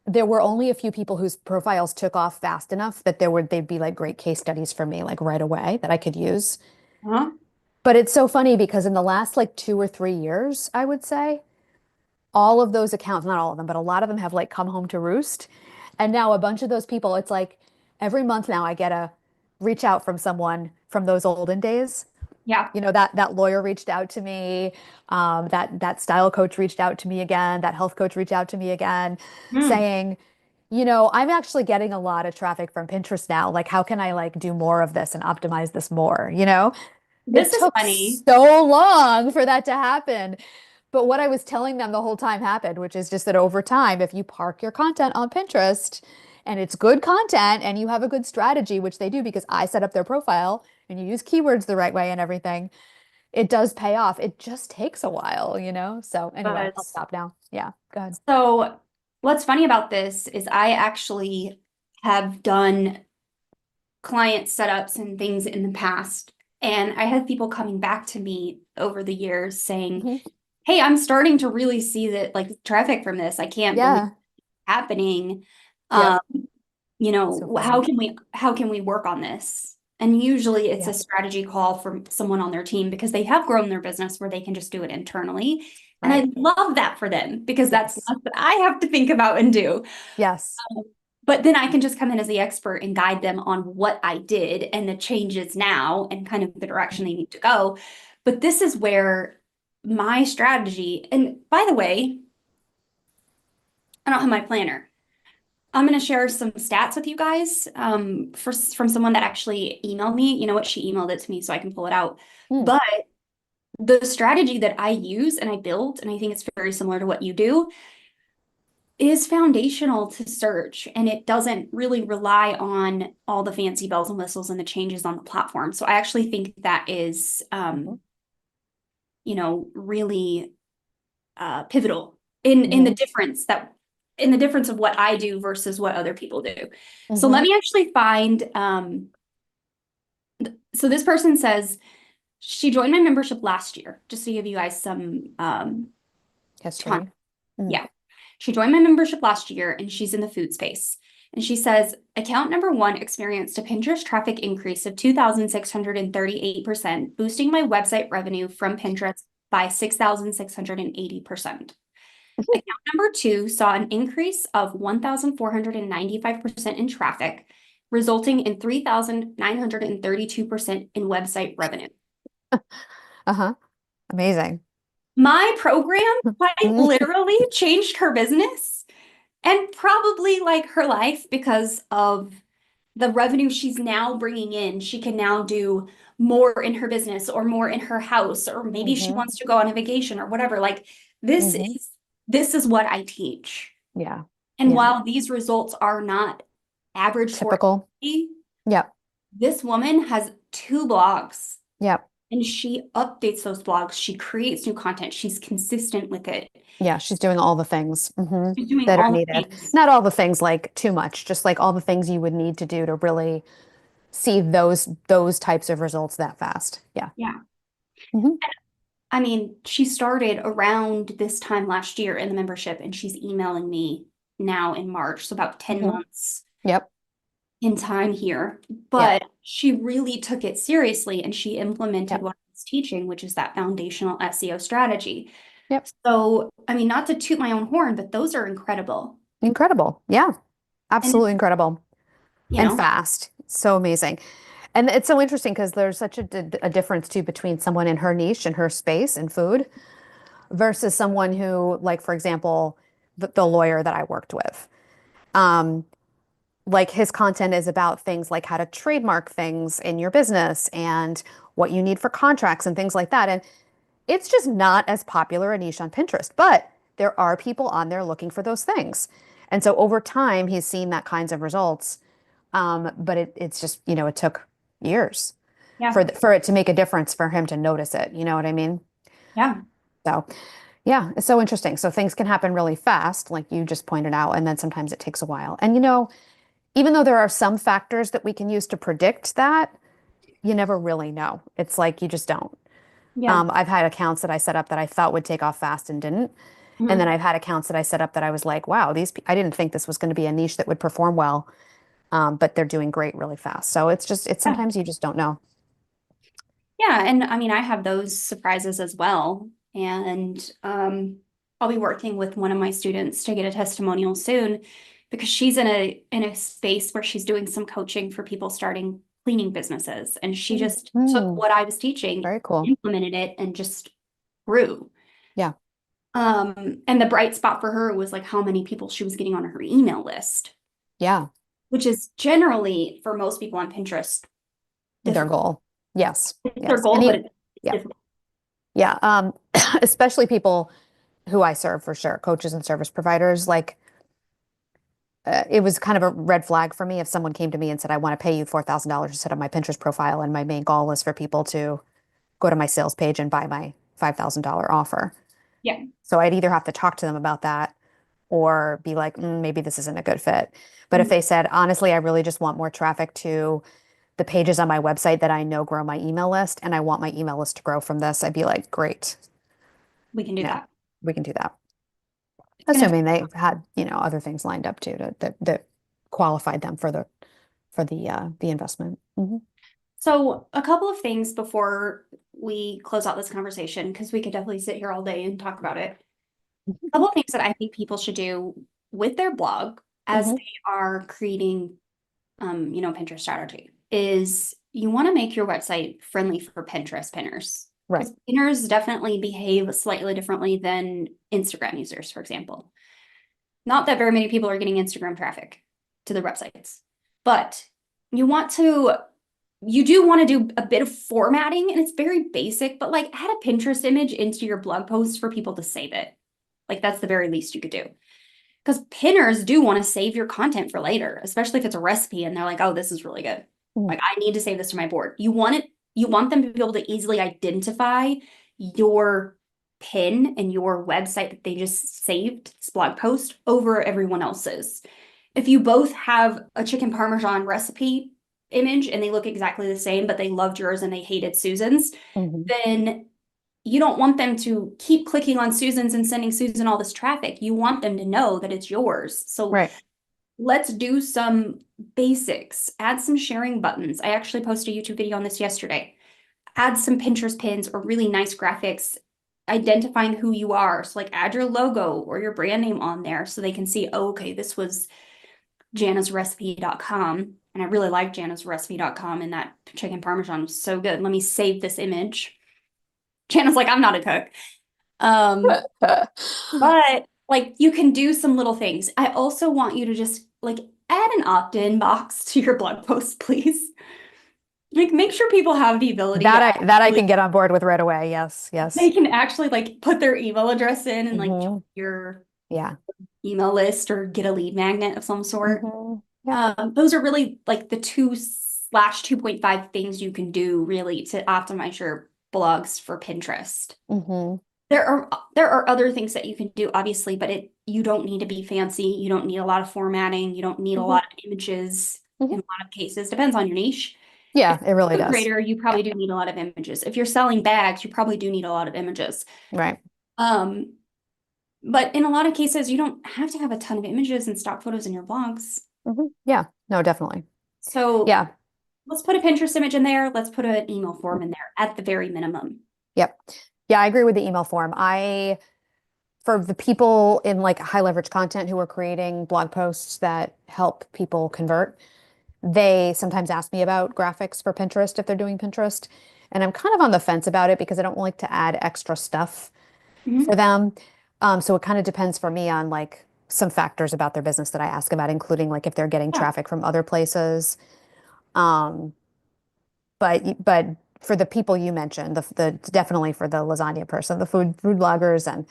[SPEAKER 2] there were only a few people whose profiles took off fast enough that they'd be like great case studies for me, like right away that I could use.
[SPEAKER 1] Uh-huh.
[SPEAKER 2] But it's so funny because in the last like 2 or 3 years, I would say, all of those accounts, not all of them, but a lot of them have like come home to roost. And now a bunch of those people, it's like every month now I get a reach out from someone from those olden days.
[SPEAKER 1] Yeah.
[SPEAKER 2] That lawyer reached out to me, that style coach reached out to me again, that health coach reached out to me again,
[SPEAKER 1] Mm.
[SPEAKER 2] saying, I'm actually getting a lot of traffic from Pinterest now. Like, how can I like do more of this and optimize this more? It
[SPEAKER 1] This is
[SPEAKER 2] took
[SPEAKER 1] funny.
[SPEAKER 2] so long for that to happen. But what I was telling them the whole time happened, which is just that over time, if you park your content on Pinterest and it's good content and you have a good strategy, which they do because I set up their profile and you use keywords the right way and everything, it does pay off. It just takes a while. So anyway, I'll
[SPEAKER 1] But
[SPEAKER 2] stop now. Yeah, go ahead.
[SPEAKER 1] so what's funny about this is I actually have done client setups and things in the past. And I have people coming back to me over the years saying,
[SPEAKER 2] Mhm.
[SPEAKER 1] hey, I'm starting to really see that like traffic from this. I can't believe
[SPEAKER 2] Yeah.
[SPEAKER 1] it's happening. Um,
[SPEAKER 2] Yep. So
[SPEAKER 1] how
[SPEAKER 2] funny.
[SPEAKER 1] can we work on this? And usually it's a
[SPEAKER 2] Yeah.
[SPEAKER 1] strategy call from someone on their team because they have grown their business where they can just do it internally. And
[SPEAKER 2] Right.
[SPEAKER 1] I love that for them because that's
[SPEAKER 2] Yes.
[SPEAKER 1] less that I have to think about and do.
[SPEAKER 2] Yes.
[SPEAKER 1] But then I can just come in as the expert and guide them on what I did and the changes now and kind of the direction they need to go. But this is where my strategy, and by the way, I don't have my planner. I'm going to share some stats with you guys from someone that actually emailed me. You know what? She emailed it to me so I can pull it out.
[SPEAKER 2] Mm.
[SPEAKER 1] But the strategy that I use and I built, and I think it's very similar to what you do, is foundational to search and it doesn't really rely on all the fancy bells and whistles and the changes on the platform. So I actually think that is,
[SPEAKER 2] Mhm.
[SPEAKER 1] really pivotal in the
[SPEAKER 2] Mhm.
[SPEAKER 1] difference that in the difference of what I do versus what other people do. So let
[SPEAKER 2] Mhm.
[SPEAKER 1] me actually find, so this person says she joined my membership last year, just to give you guys some time.
[SPEAKER 2] History. Mm.
[SPEAKER 1] Yeah. She joined my membership last year and she's in the food space. And she says account number one experienced a Pinterest traffic increase of 2,638%, boosting my website revenue from Pinterest by 6,680%. Account number two saw an increase of 1,495% in traffic, resulting in 3,932% in website revenue.
[SPEAKER 2] Uh-huh. Amazing.
[SPEAKER 1] My program quite
[SPEAKER 2] Mhm.
[SPEAKER 1] literally changed her business and probably like her life because of the revenue she's now bringing in. She can now do more in her business or more in her house, or maybe she
[SPEAKER 2] Mhm.
[SPEAKER 1] wants to go on a vacation or whatever. Like this
[SPEAKER 2] Mhm.
[SPEAKER 1] is this is what I teach.
[SPEAKER 2] Yeah.
[SPEAKER 1] And
[SPEAKER 2] Yeah.
[SPEAKER 1] while these results are not average for
[SPEAKER 2] Typical.
[SPEAKER 1] everybody,
[SPEAKER 2] Yep.
[SPEAKER 1] this woman has two blogs
[SPEAKER 2] Yep.
[SPEAKER 1] and she updates those blogs. She creates new content. She's consistent with it.
[SPEAKER 2] Yeah, she's doing all the things
[SPEAKER 1] She's doing
[SPEAKER 2] that are
[SPEAKER 1] all the
[SPEAKER 2] needed.
[SPEAKER 1] things.
[SPEAKER 2] Not all the things like too much, just like all the things you would need to do to really see those types of results that fast. Yeah.
[SPEAKER 1] Yeah.
[SPEAKER 2] Hmm.
[SPEAKER 1] I mean, she started around this time last year in the membership, and she's emailing me now in March, so about 10
[SPEAKER 2] Hmm.
[SPEAKER 1] months
[SPEAKER 2] Yep.
[SPEAKER 1] in time here.
[SPEAKER 2] Yep.
[SPEAKER 1] But she really took it seriously and she implemented
[SPEAKER 2] Yep.
[SPEAKER 1] what I was teaching, which is that foundational SEO strategy.
[SPEAKER 2] Yep.
[SPEAKER 1] So, I mean, not to toot my own horn, but those are incredible.
[SPEAKER 2] Incredible. Yeah.
[SPEAKER 1] And,
[SPEAKER 2] Absolutely incredible.
[SPEAKER 1] you
[SPEAKER 2] And
[SPEAKER 1] know,
[SPEAKER 2] fast. So amazing. And it's so interesting because there's such a difference too between someone in her niche and her space in food versus someone who, like, for example, the lawyer that I worked with. Um, like his content is about things like how to trademark things in your business and what you need for contracts and things like that. And it's just not as popular a niche on Pinterest, but there are people on there looking for those things. And so over time, he's seen that kinds of results. But it's just, it took years
[SPEAKER 1] yeah,
[SPEAKER 2] for it to make a difference for him to notice it. You know what I mean?
[SPEAKER 1] yeah,
[SPEAKER 2] So yeah, it's so interesting. So things can happen really fast, like you just pointed out, and then sometimes it takes a while. And even though there are some factors that we can use to predict that, you never really know. It's like you just don't.
[SPEAKER 1] yeah.
[SPEAKER 2] I've had accounts that I set up that I thought would take off fast and didn't. And then
[SPEAKER 1] Mhm.
[SPEAKER 2] I've had accounts that I set up that I was like, wow, I didn't think this was going to be a niche that would perform well. But they're doing great really fast. So it's
[SPEAKER 1] Yeah.
[SPEAKER 2] sometimes you just don't know.
[SPEAKER 1] Yeah, and I mean, I have those surprises as well. And I'll be working with one of my students to get a testimonial soon because she's in a space where she's doing some coaching for people starting cleaning businesses. And she just took
[SPEAKER 2] Mm,
[SPEAKER 1] what I was teaching,
[SPEAKER 2] very cool.
[SPEAKER 1] implemented it, and just grew.
[SPEAKER 2] Yeah.
[SPEAKER 1] And the bright spot for her was like how many people she was getting on her email list.
[SPEAKER 2] Yeah.
[SPEAKER 1] which is generally for most people on Pinterest
[SPEAKER 2] Their
[SPEAKER 1] difficult.
[SPEAKER 2] goal. Yes.
[SPEAKER 1] It's their
[SPEAKER 2] Yes.
[SPEAKER 1] goal, but it's
[SPEAKER 2] Yeah.
[SPEAKER 1] difficult.
[SPEAKER 2] Yeah. Especially people who I serve for sure, coaches and service providers, like it was kind of a red flag for me if someone came to me and said, I want to pay you $4,000 to set up my Pinterest profile. And my main goal is for people to go to my sales page and buy my $5,000 offer.
[SPEAKER 1] Yeah,
[SPEAKER 2] So I'd either have to talk to them about that or be like, maybe this isn't a good fit. But if
[SPEAKER 1] mhm,
[SPEAKER 2] they said, honestly, I really just want more traffic to the pages on my website that I know grow my email list, and I want my email list to grow from this, I'd be like, great.
[SPEAKER 1] we can do
[SPEAKER 2] Yeah,
[SPEAKER 1] that.
[SPEAKER 2] we can do that.
[SPEAKER 1] And if
[SPEAKER 2] Assuming they had, other things lined up too that qualified them for the investment.
[SPEAKER 1] so, a couple of things before we close out this conversation, because we could definitely sit here all day and talk about it.
[SPEAKER 2] Mhm.
[SPEAKER 1] A couple of things that I think people should do with their blog as
[SPEAKER 2] Mhm.
[SPEAKER 1] they are creating, Pinterest strategy is you want to make your website friendly for Pinterest pinners.
[SPEAKER 2] Right.
[SPEAKER 1] Because pinners definitely behave slightly differently than Instagram users, for example. Not that very many people are getting Instagram traffic to their websites, but you want to you do want to do a bit of formatting and it's very basic, but like add a Pinterest image into your blog post for people to save it. Like that's the very least you could do. Because pinners do want to save your content for later, especially if it's a recipe and they're like, oh, this is really good.
[SPEAKER 2] Mhm.
[SPEAKER 1] Like I need to save this to my board. You want them to be able to easily identify your pin and your website that they just saved, this blog post, over everyone else's. If you both have a chicken parmesan recipe image and they look exactly the same, but they loved yours and they hated Susan's,
[SPEAKER 2] Mhm.
[SPEAKER 1] then you don't want them to keep clicking on Susan's and sending Susan all this traffic. You want them to know that it's yours. So
[SPEAKER 2] Right.
[SPEAKER 1] let's do some basics. Add some sharing buttons. I actually posted a YouTube video on this yesterday. Add some Pinterest pins or really nice graphics identifying who you are. So like add your logo or your brand name on there so they can see, oh, okay, this was janasrecipe.com. And I really like janasrecipe.com and that chicken parmesan was so good. Let me save this image. Jana's like, I'm not a cook. But like you can do some little things. I also want you to just like add an opt-in box to your blog post, please. Like make sure people have the ability to
[SPEAKER 2] That I
[SPEAKER 1] actually
[SPEAKER 2] can get on board with right away. Yes.
[SPEAKER 1] they
[SPEAKER 2] Yes.
[SPEAKER 1] can actually like put their email address in and like join
[SPEAKER 2] Hmm.
[SPEAKER 1] your
[SPEAKER 2] Yeah.
[SPEAKER 1] email list or get a lead magnet of some sort.
[SPEAKER 2] Yep.
[SPEAKER 1] Those are really like the 2/2.5 things you can do really to optimize your blogs for Pinterest.
[SPEAKER 2] Hmm.
[SPEAKER 1] There are other things that you can do, obviously, but you don't need to be fancy. You don't need a lot of formatting. You don't need a
[SPEAKER 2] Hmm.
[SPEAKER 1] lot of images in
[SPEAKER 2] Hmm.
[SPEAKER 1] a lot of cases. Depends on your niche. If
[SPEAKER 2] Yeah, it really
[SPEAKER 1] you're a food
[SPEAKER 2] does.
[SPEAKER 1] grader, you
[SPEAKER 2] Yeah.
[SPEAKER 1] probably do need a lot of images. If you're selling bags, you probably do need a lot of images.
[SPEAKER 2] Right.
[SPEAKER 1] Um, but in a lot of cases, you don't have to have a ton of images and stock photos in your blogs.
[SPEAKER 2] Yeah. No, definitely.
[SPEAKER 1] So
[SPEAKER 2] Yeah.
[SPEAKER 1] let's put a Pinterest image in there. Let's put an email form in there at the very minimum.
[SPEAKER 2] Yep. Yeah, I agree with the email form. For the people in like high leverage content who are creating blog posts that help people convert, they sometimes ask me about graphics for Pinterest if they're doing Pinterest. And I'm kind of on the fence about it because I don't like to add extra stuff for
[SPEAKER 1] Mhm.
[SPEAKER 2] them. So it kind of depends for me on like some factors about their business that I ask about, including like if they're getting
[SPEAKER 1] Yeah.
[SPEAKER 2] traffic from other places. Um, but for the people you mentioned, the definitely for the lasagna person, the food bloggers, and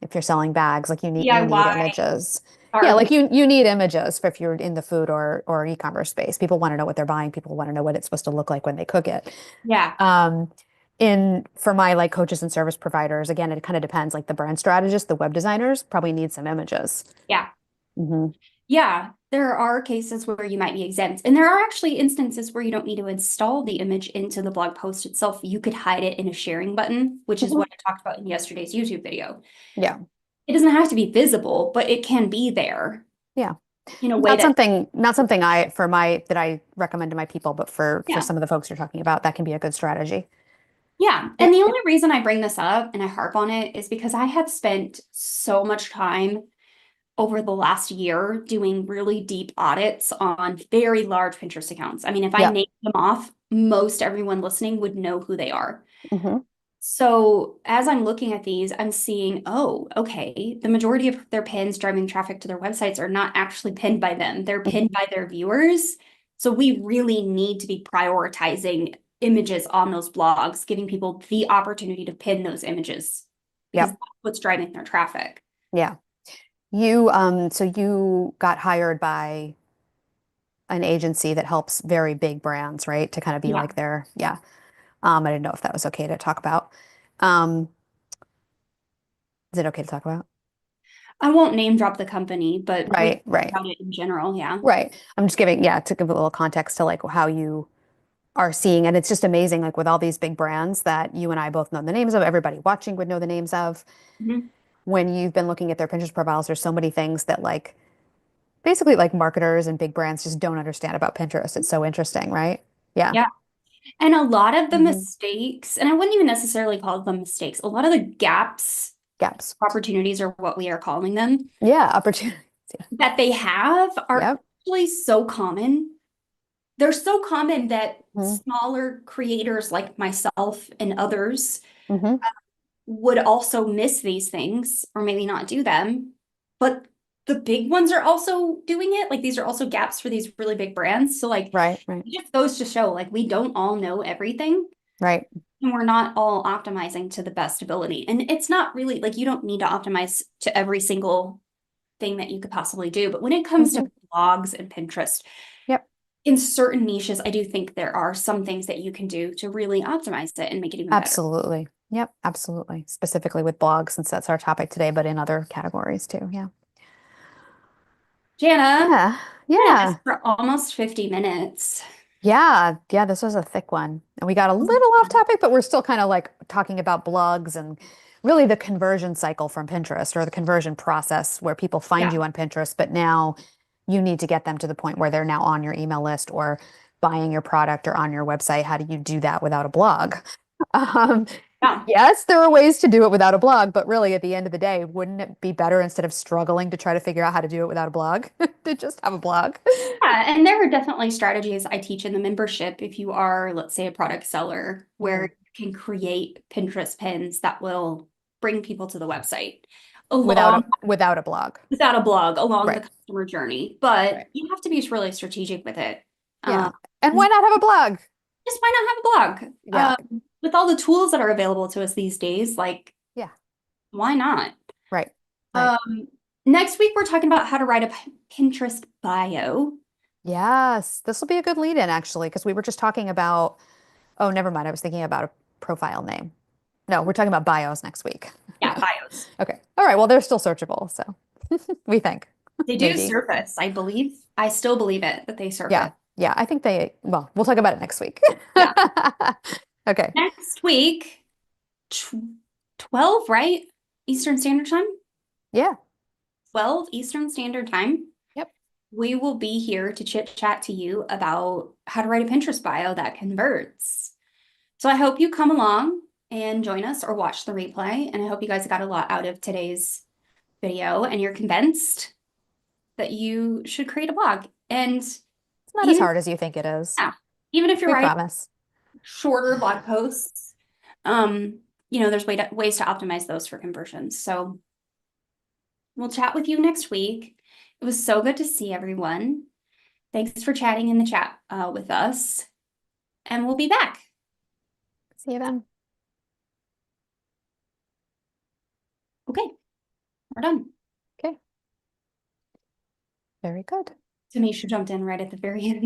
[SPEAKER 2] if you're selling bags, like you need
[SPEAKER 1] DIY,
[SPEAKER 2] images. Yeah,
[SPEAKER 1] our
[SPEAKER 2] like
[SPEAKER 1] people.
[SPEAKER 2] you need images for if you're in the food or e-commerce space. People want to know what they're buying. People want to know what it's supposed to look like when they cook it.
[SPEAKER 1] Yeah.
[SPEAKER 2] Um, in for my like coaches and service providers, again, it kind of depends. Like the brand strategists, the web designers probably need some images.
[SPEAKER 1] Yeah.
[SPEAKER 2] Hmm.
[SPEAKER 1] Yeah. There are cases where you might be exempt. And there are actually instances where you don't need to install the image into the blog post itself. You could hide it in a sharing button, which is
[SPEAKER 2] Hmm.
[SPEAKER 1] what I talked about in yesterday's YouTube video.
[SPEAKER 2] Yeah,
[SPEAKER 1] It doesn't have to be visible, but it can be there
[SPEAKER 2] yeah.
[SPEAKER 1] in a way
[SPEAKER 2] Not
[SPEAKER 1] that,
[SPEAKER 2] something, not something I for my that I recommend to my people, but for
[SPEAKER 1] yeah.
[SPEAKER 2] some of the folks you're talking about, that can be a good strategy.
[SPEAKER 1] Yeah.
[SPEAKER 2] Yeah.
[SPEAKER 1] And the only reason I bring this up and I harp on it is because I have spent so much time over the last year doing really deep audits on very large Pinterest accounts. I mean, if I
[SPEAKER 2] Yeah.
[SPEAKER 1] name them off, most everyone listening would know who they are.
[SPEAKER 2] Hmm.
[SPEAKER 1] So as I'm looking at these, I'm seeing, oh, okay, the majority of their pins driving traffic to their websites are not actually pinned by them. They're pinned by their viewers. So we really need to be prioritizing images on those blogs, giving people the opportunity to pin those images because
[SPEAKER 2] Yep.
[SPEAKER 1] that's what's driving their traffic.
[SPEAKER 2] Yeah. So you got hired by an agency that helps very big brands, right? To kind of be
[SPEAKER 1] Yeah.
[SPEAKER 2] like their, yeah. I didn't know if that was okay to talk about. Um, is it okay to talk about?
[SPEAKER 1] I won't name drop the company, but we can
[SPEAKER 2] Right,
[SPEAKER 1] talk
[SPEAKER 2] right,
[SPEAKER 1] about it in general. Yeah.
[SPEAKER 2] right. I'm just giving, yeah, to give a little context to like how you are seeing, and it's just amazing, like with all these big brands that you and I both know the names of, everybody watching would know the names of.
[SPEAKER 1] Mhm.
[SPEAKER 2] When you've been looking at their Pinterest profiles, there's so many things that like basically like marketers and big brands just don't understand about Pinterest. It's so interesting, right? Yeah.
[SPEAKER 1] Yeah. And a lot of the
[SPEAKER 2] Hmm.
[SPEAKER 1] mistakes, and I wouldn't even necessarily call them mistakes, a lot of the gaps,
[SPEAKER 2] Gaps.
[SPEAKER 1] opportunities are what we are calling them,
[SPEAKER 2] Yeah, opportunities. Yeah.
[SPEAKER 1] that they have are
[SPEAKER 2] Yep.
[SPEAKER 1] actually so common. They're so common that
[SPEAKER 2] Hmm.
[SPEAKER 1] smaller creators like myself and others
[SPEAKER 2] Hmm.
[SPEAKER 1] would also miss these things or maybe not do them. But the big ones are also doing it. Like these are also gaps for these really big brands. So like
[SPEAKER 2] Right, right,
[SPEAKER 1] it just goes to show like we don't all know everything.
[SPEAKER 2] right.
[SPEAKER 1] And we're not all optimizing to the best ability. And it's not really like you don't need to optimize to every single thing that you could possibly do. But when it comes to
[SPEAKER 2] Hmm.
[SPEAKER 1] blogs and Pinterest,
[SPEAKER 2] Yep.
[SPEAKER 1] in certain niches, I do think there are some things that you can do to really optimize it and make it even better.
[SPEAKER 2] Absolutely. Yep, absolutely. Specifically with blogs, since that's our topic today, but in other categories too. Yeah.
[SPEAKER 1] Jana,
[SPEAKER 2] Yeah.
[SPEAKER 1] we've been at
[SPEAKER 2] Yeah.
[SPEAKER 1] this for almost 50 minutes.
[SPEAKER 2] Yeah. Yeah. This was a thick one. And we got a little off topic, but we're still kind of like talking about blogs and really the conversion cycle from Pinterest or the conversion process where people find
[SPEAKER 1] Yeah.
[SPEAKER 2] you on Pinterest, but now you need to get them to the point where they're now on your email list or buying your product or on your website. How do you do that without a blog? Um,
[SPEAKER 1] Yeah.
[SPEAKER 2] yes, there are ways to do it without a blog, but really at the end of the day, wouldn't it be better instead of struggling to try to figure out how to do it without a blog to just have a blog?
[SPEAKER 1] Yeah, and there are definitely strategies I teach in the membership if you are, let's say, a product seller, where
[SPEAKER 2] Mhm.
[SPEAKER 1] you can create Pinterest pins that will bring people to the website along
[SPEAKER 2] Without a blog.
[SPEAKER 1] without a blog along the
[SPEAKER 2] Right.
[SPEAKER 1] customer journey. But
[SPEAKER 2] Right.
[SPEAKER 1] you have to be really strategic with it.
[SPEAKER 2] Yeah.
[SPEAKER 1] Um,
[SPEAKER 2] And why not have a blog?
[SPEAKER 1] just why not have a blog?
[SPEAKER 2] Yeah.
[SPEAKER 1] With all the tools that are available to us these days, like
[SPEAKER 2] Yeah.
[SPEAKER 1] why not?
[SPEAKER 2] Right. Right.
[SPEAKER 1] Um, Next week we're talking about how to write a Pinterest bio.
[SPEAKER 2] Yes. This will be a good lead in actually, because we were just talking about, oh, never mind. I was thinking about a profile name. No, we're talking about bios next week.
[SPEAKER 1] Yeah, bios.
[SPEAKER 2] Okay. All right. Well, they're still searchable. So we think
[SPEAKER 1] They do
[SPEAKER 2] maybe.
[SPEAKER 1] surface, I believe. I still believe it that they
[SPEAKER 2] Yeah.
[SPEAKER 1] surface.
[SPEAKER 2] Yeah. I think well, we'll talk about it next week.
[SPEAKER 1] Yeah.
[SPEAKER 2] Okay.
[SPEAKER 1] Next week, tw 12, right? Eastern Standard Time?
[SPEAKER 2] Yeah.
[SPEAKER 1] 12 Eastern Standard Time.
[SPEAKER 2] Yep.
[SPEAKER 1] We will be here to chit chat to you about how to write a Pinterest bio that converts. So I hope you come along and join us or watch the replay. And I hope you guys got a lot out of today's video and you're convinced that you should create a blog. And
[SPEAKER 2] It's not as
[SPEAKER 1] even,
[SPEAKER 2] hard as you think it is.
[SPEAKER 1] yeah, even if you're
[SPEAKER 2] We
[SPEAKER 1] writing
[SPEAKER 2] promise.
[SPEAKER 1] shorter blog posts, there's ways to optimize those for conversions. So we'll chat with you next week. It was so good to see everyone. Thanks for chatting in the chat with us, and we'll be back.
[SPEAKER 2] See you then.
[SPEAKER 1] Okay, we're done.
[SPEAKER 2] Okay. Very good.
[SPEAKER 1] Tanisha jumped in right at the very end.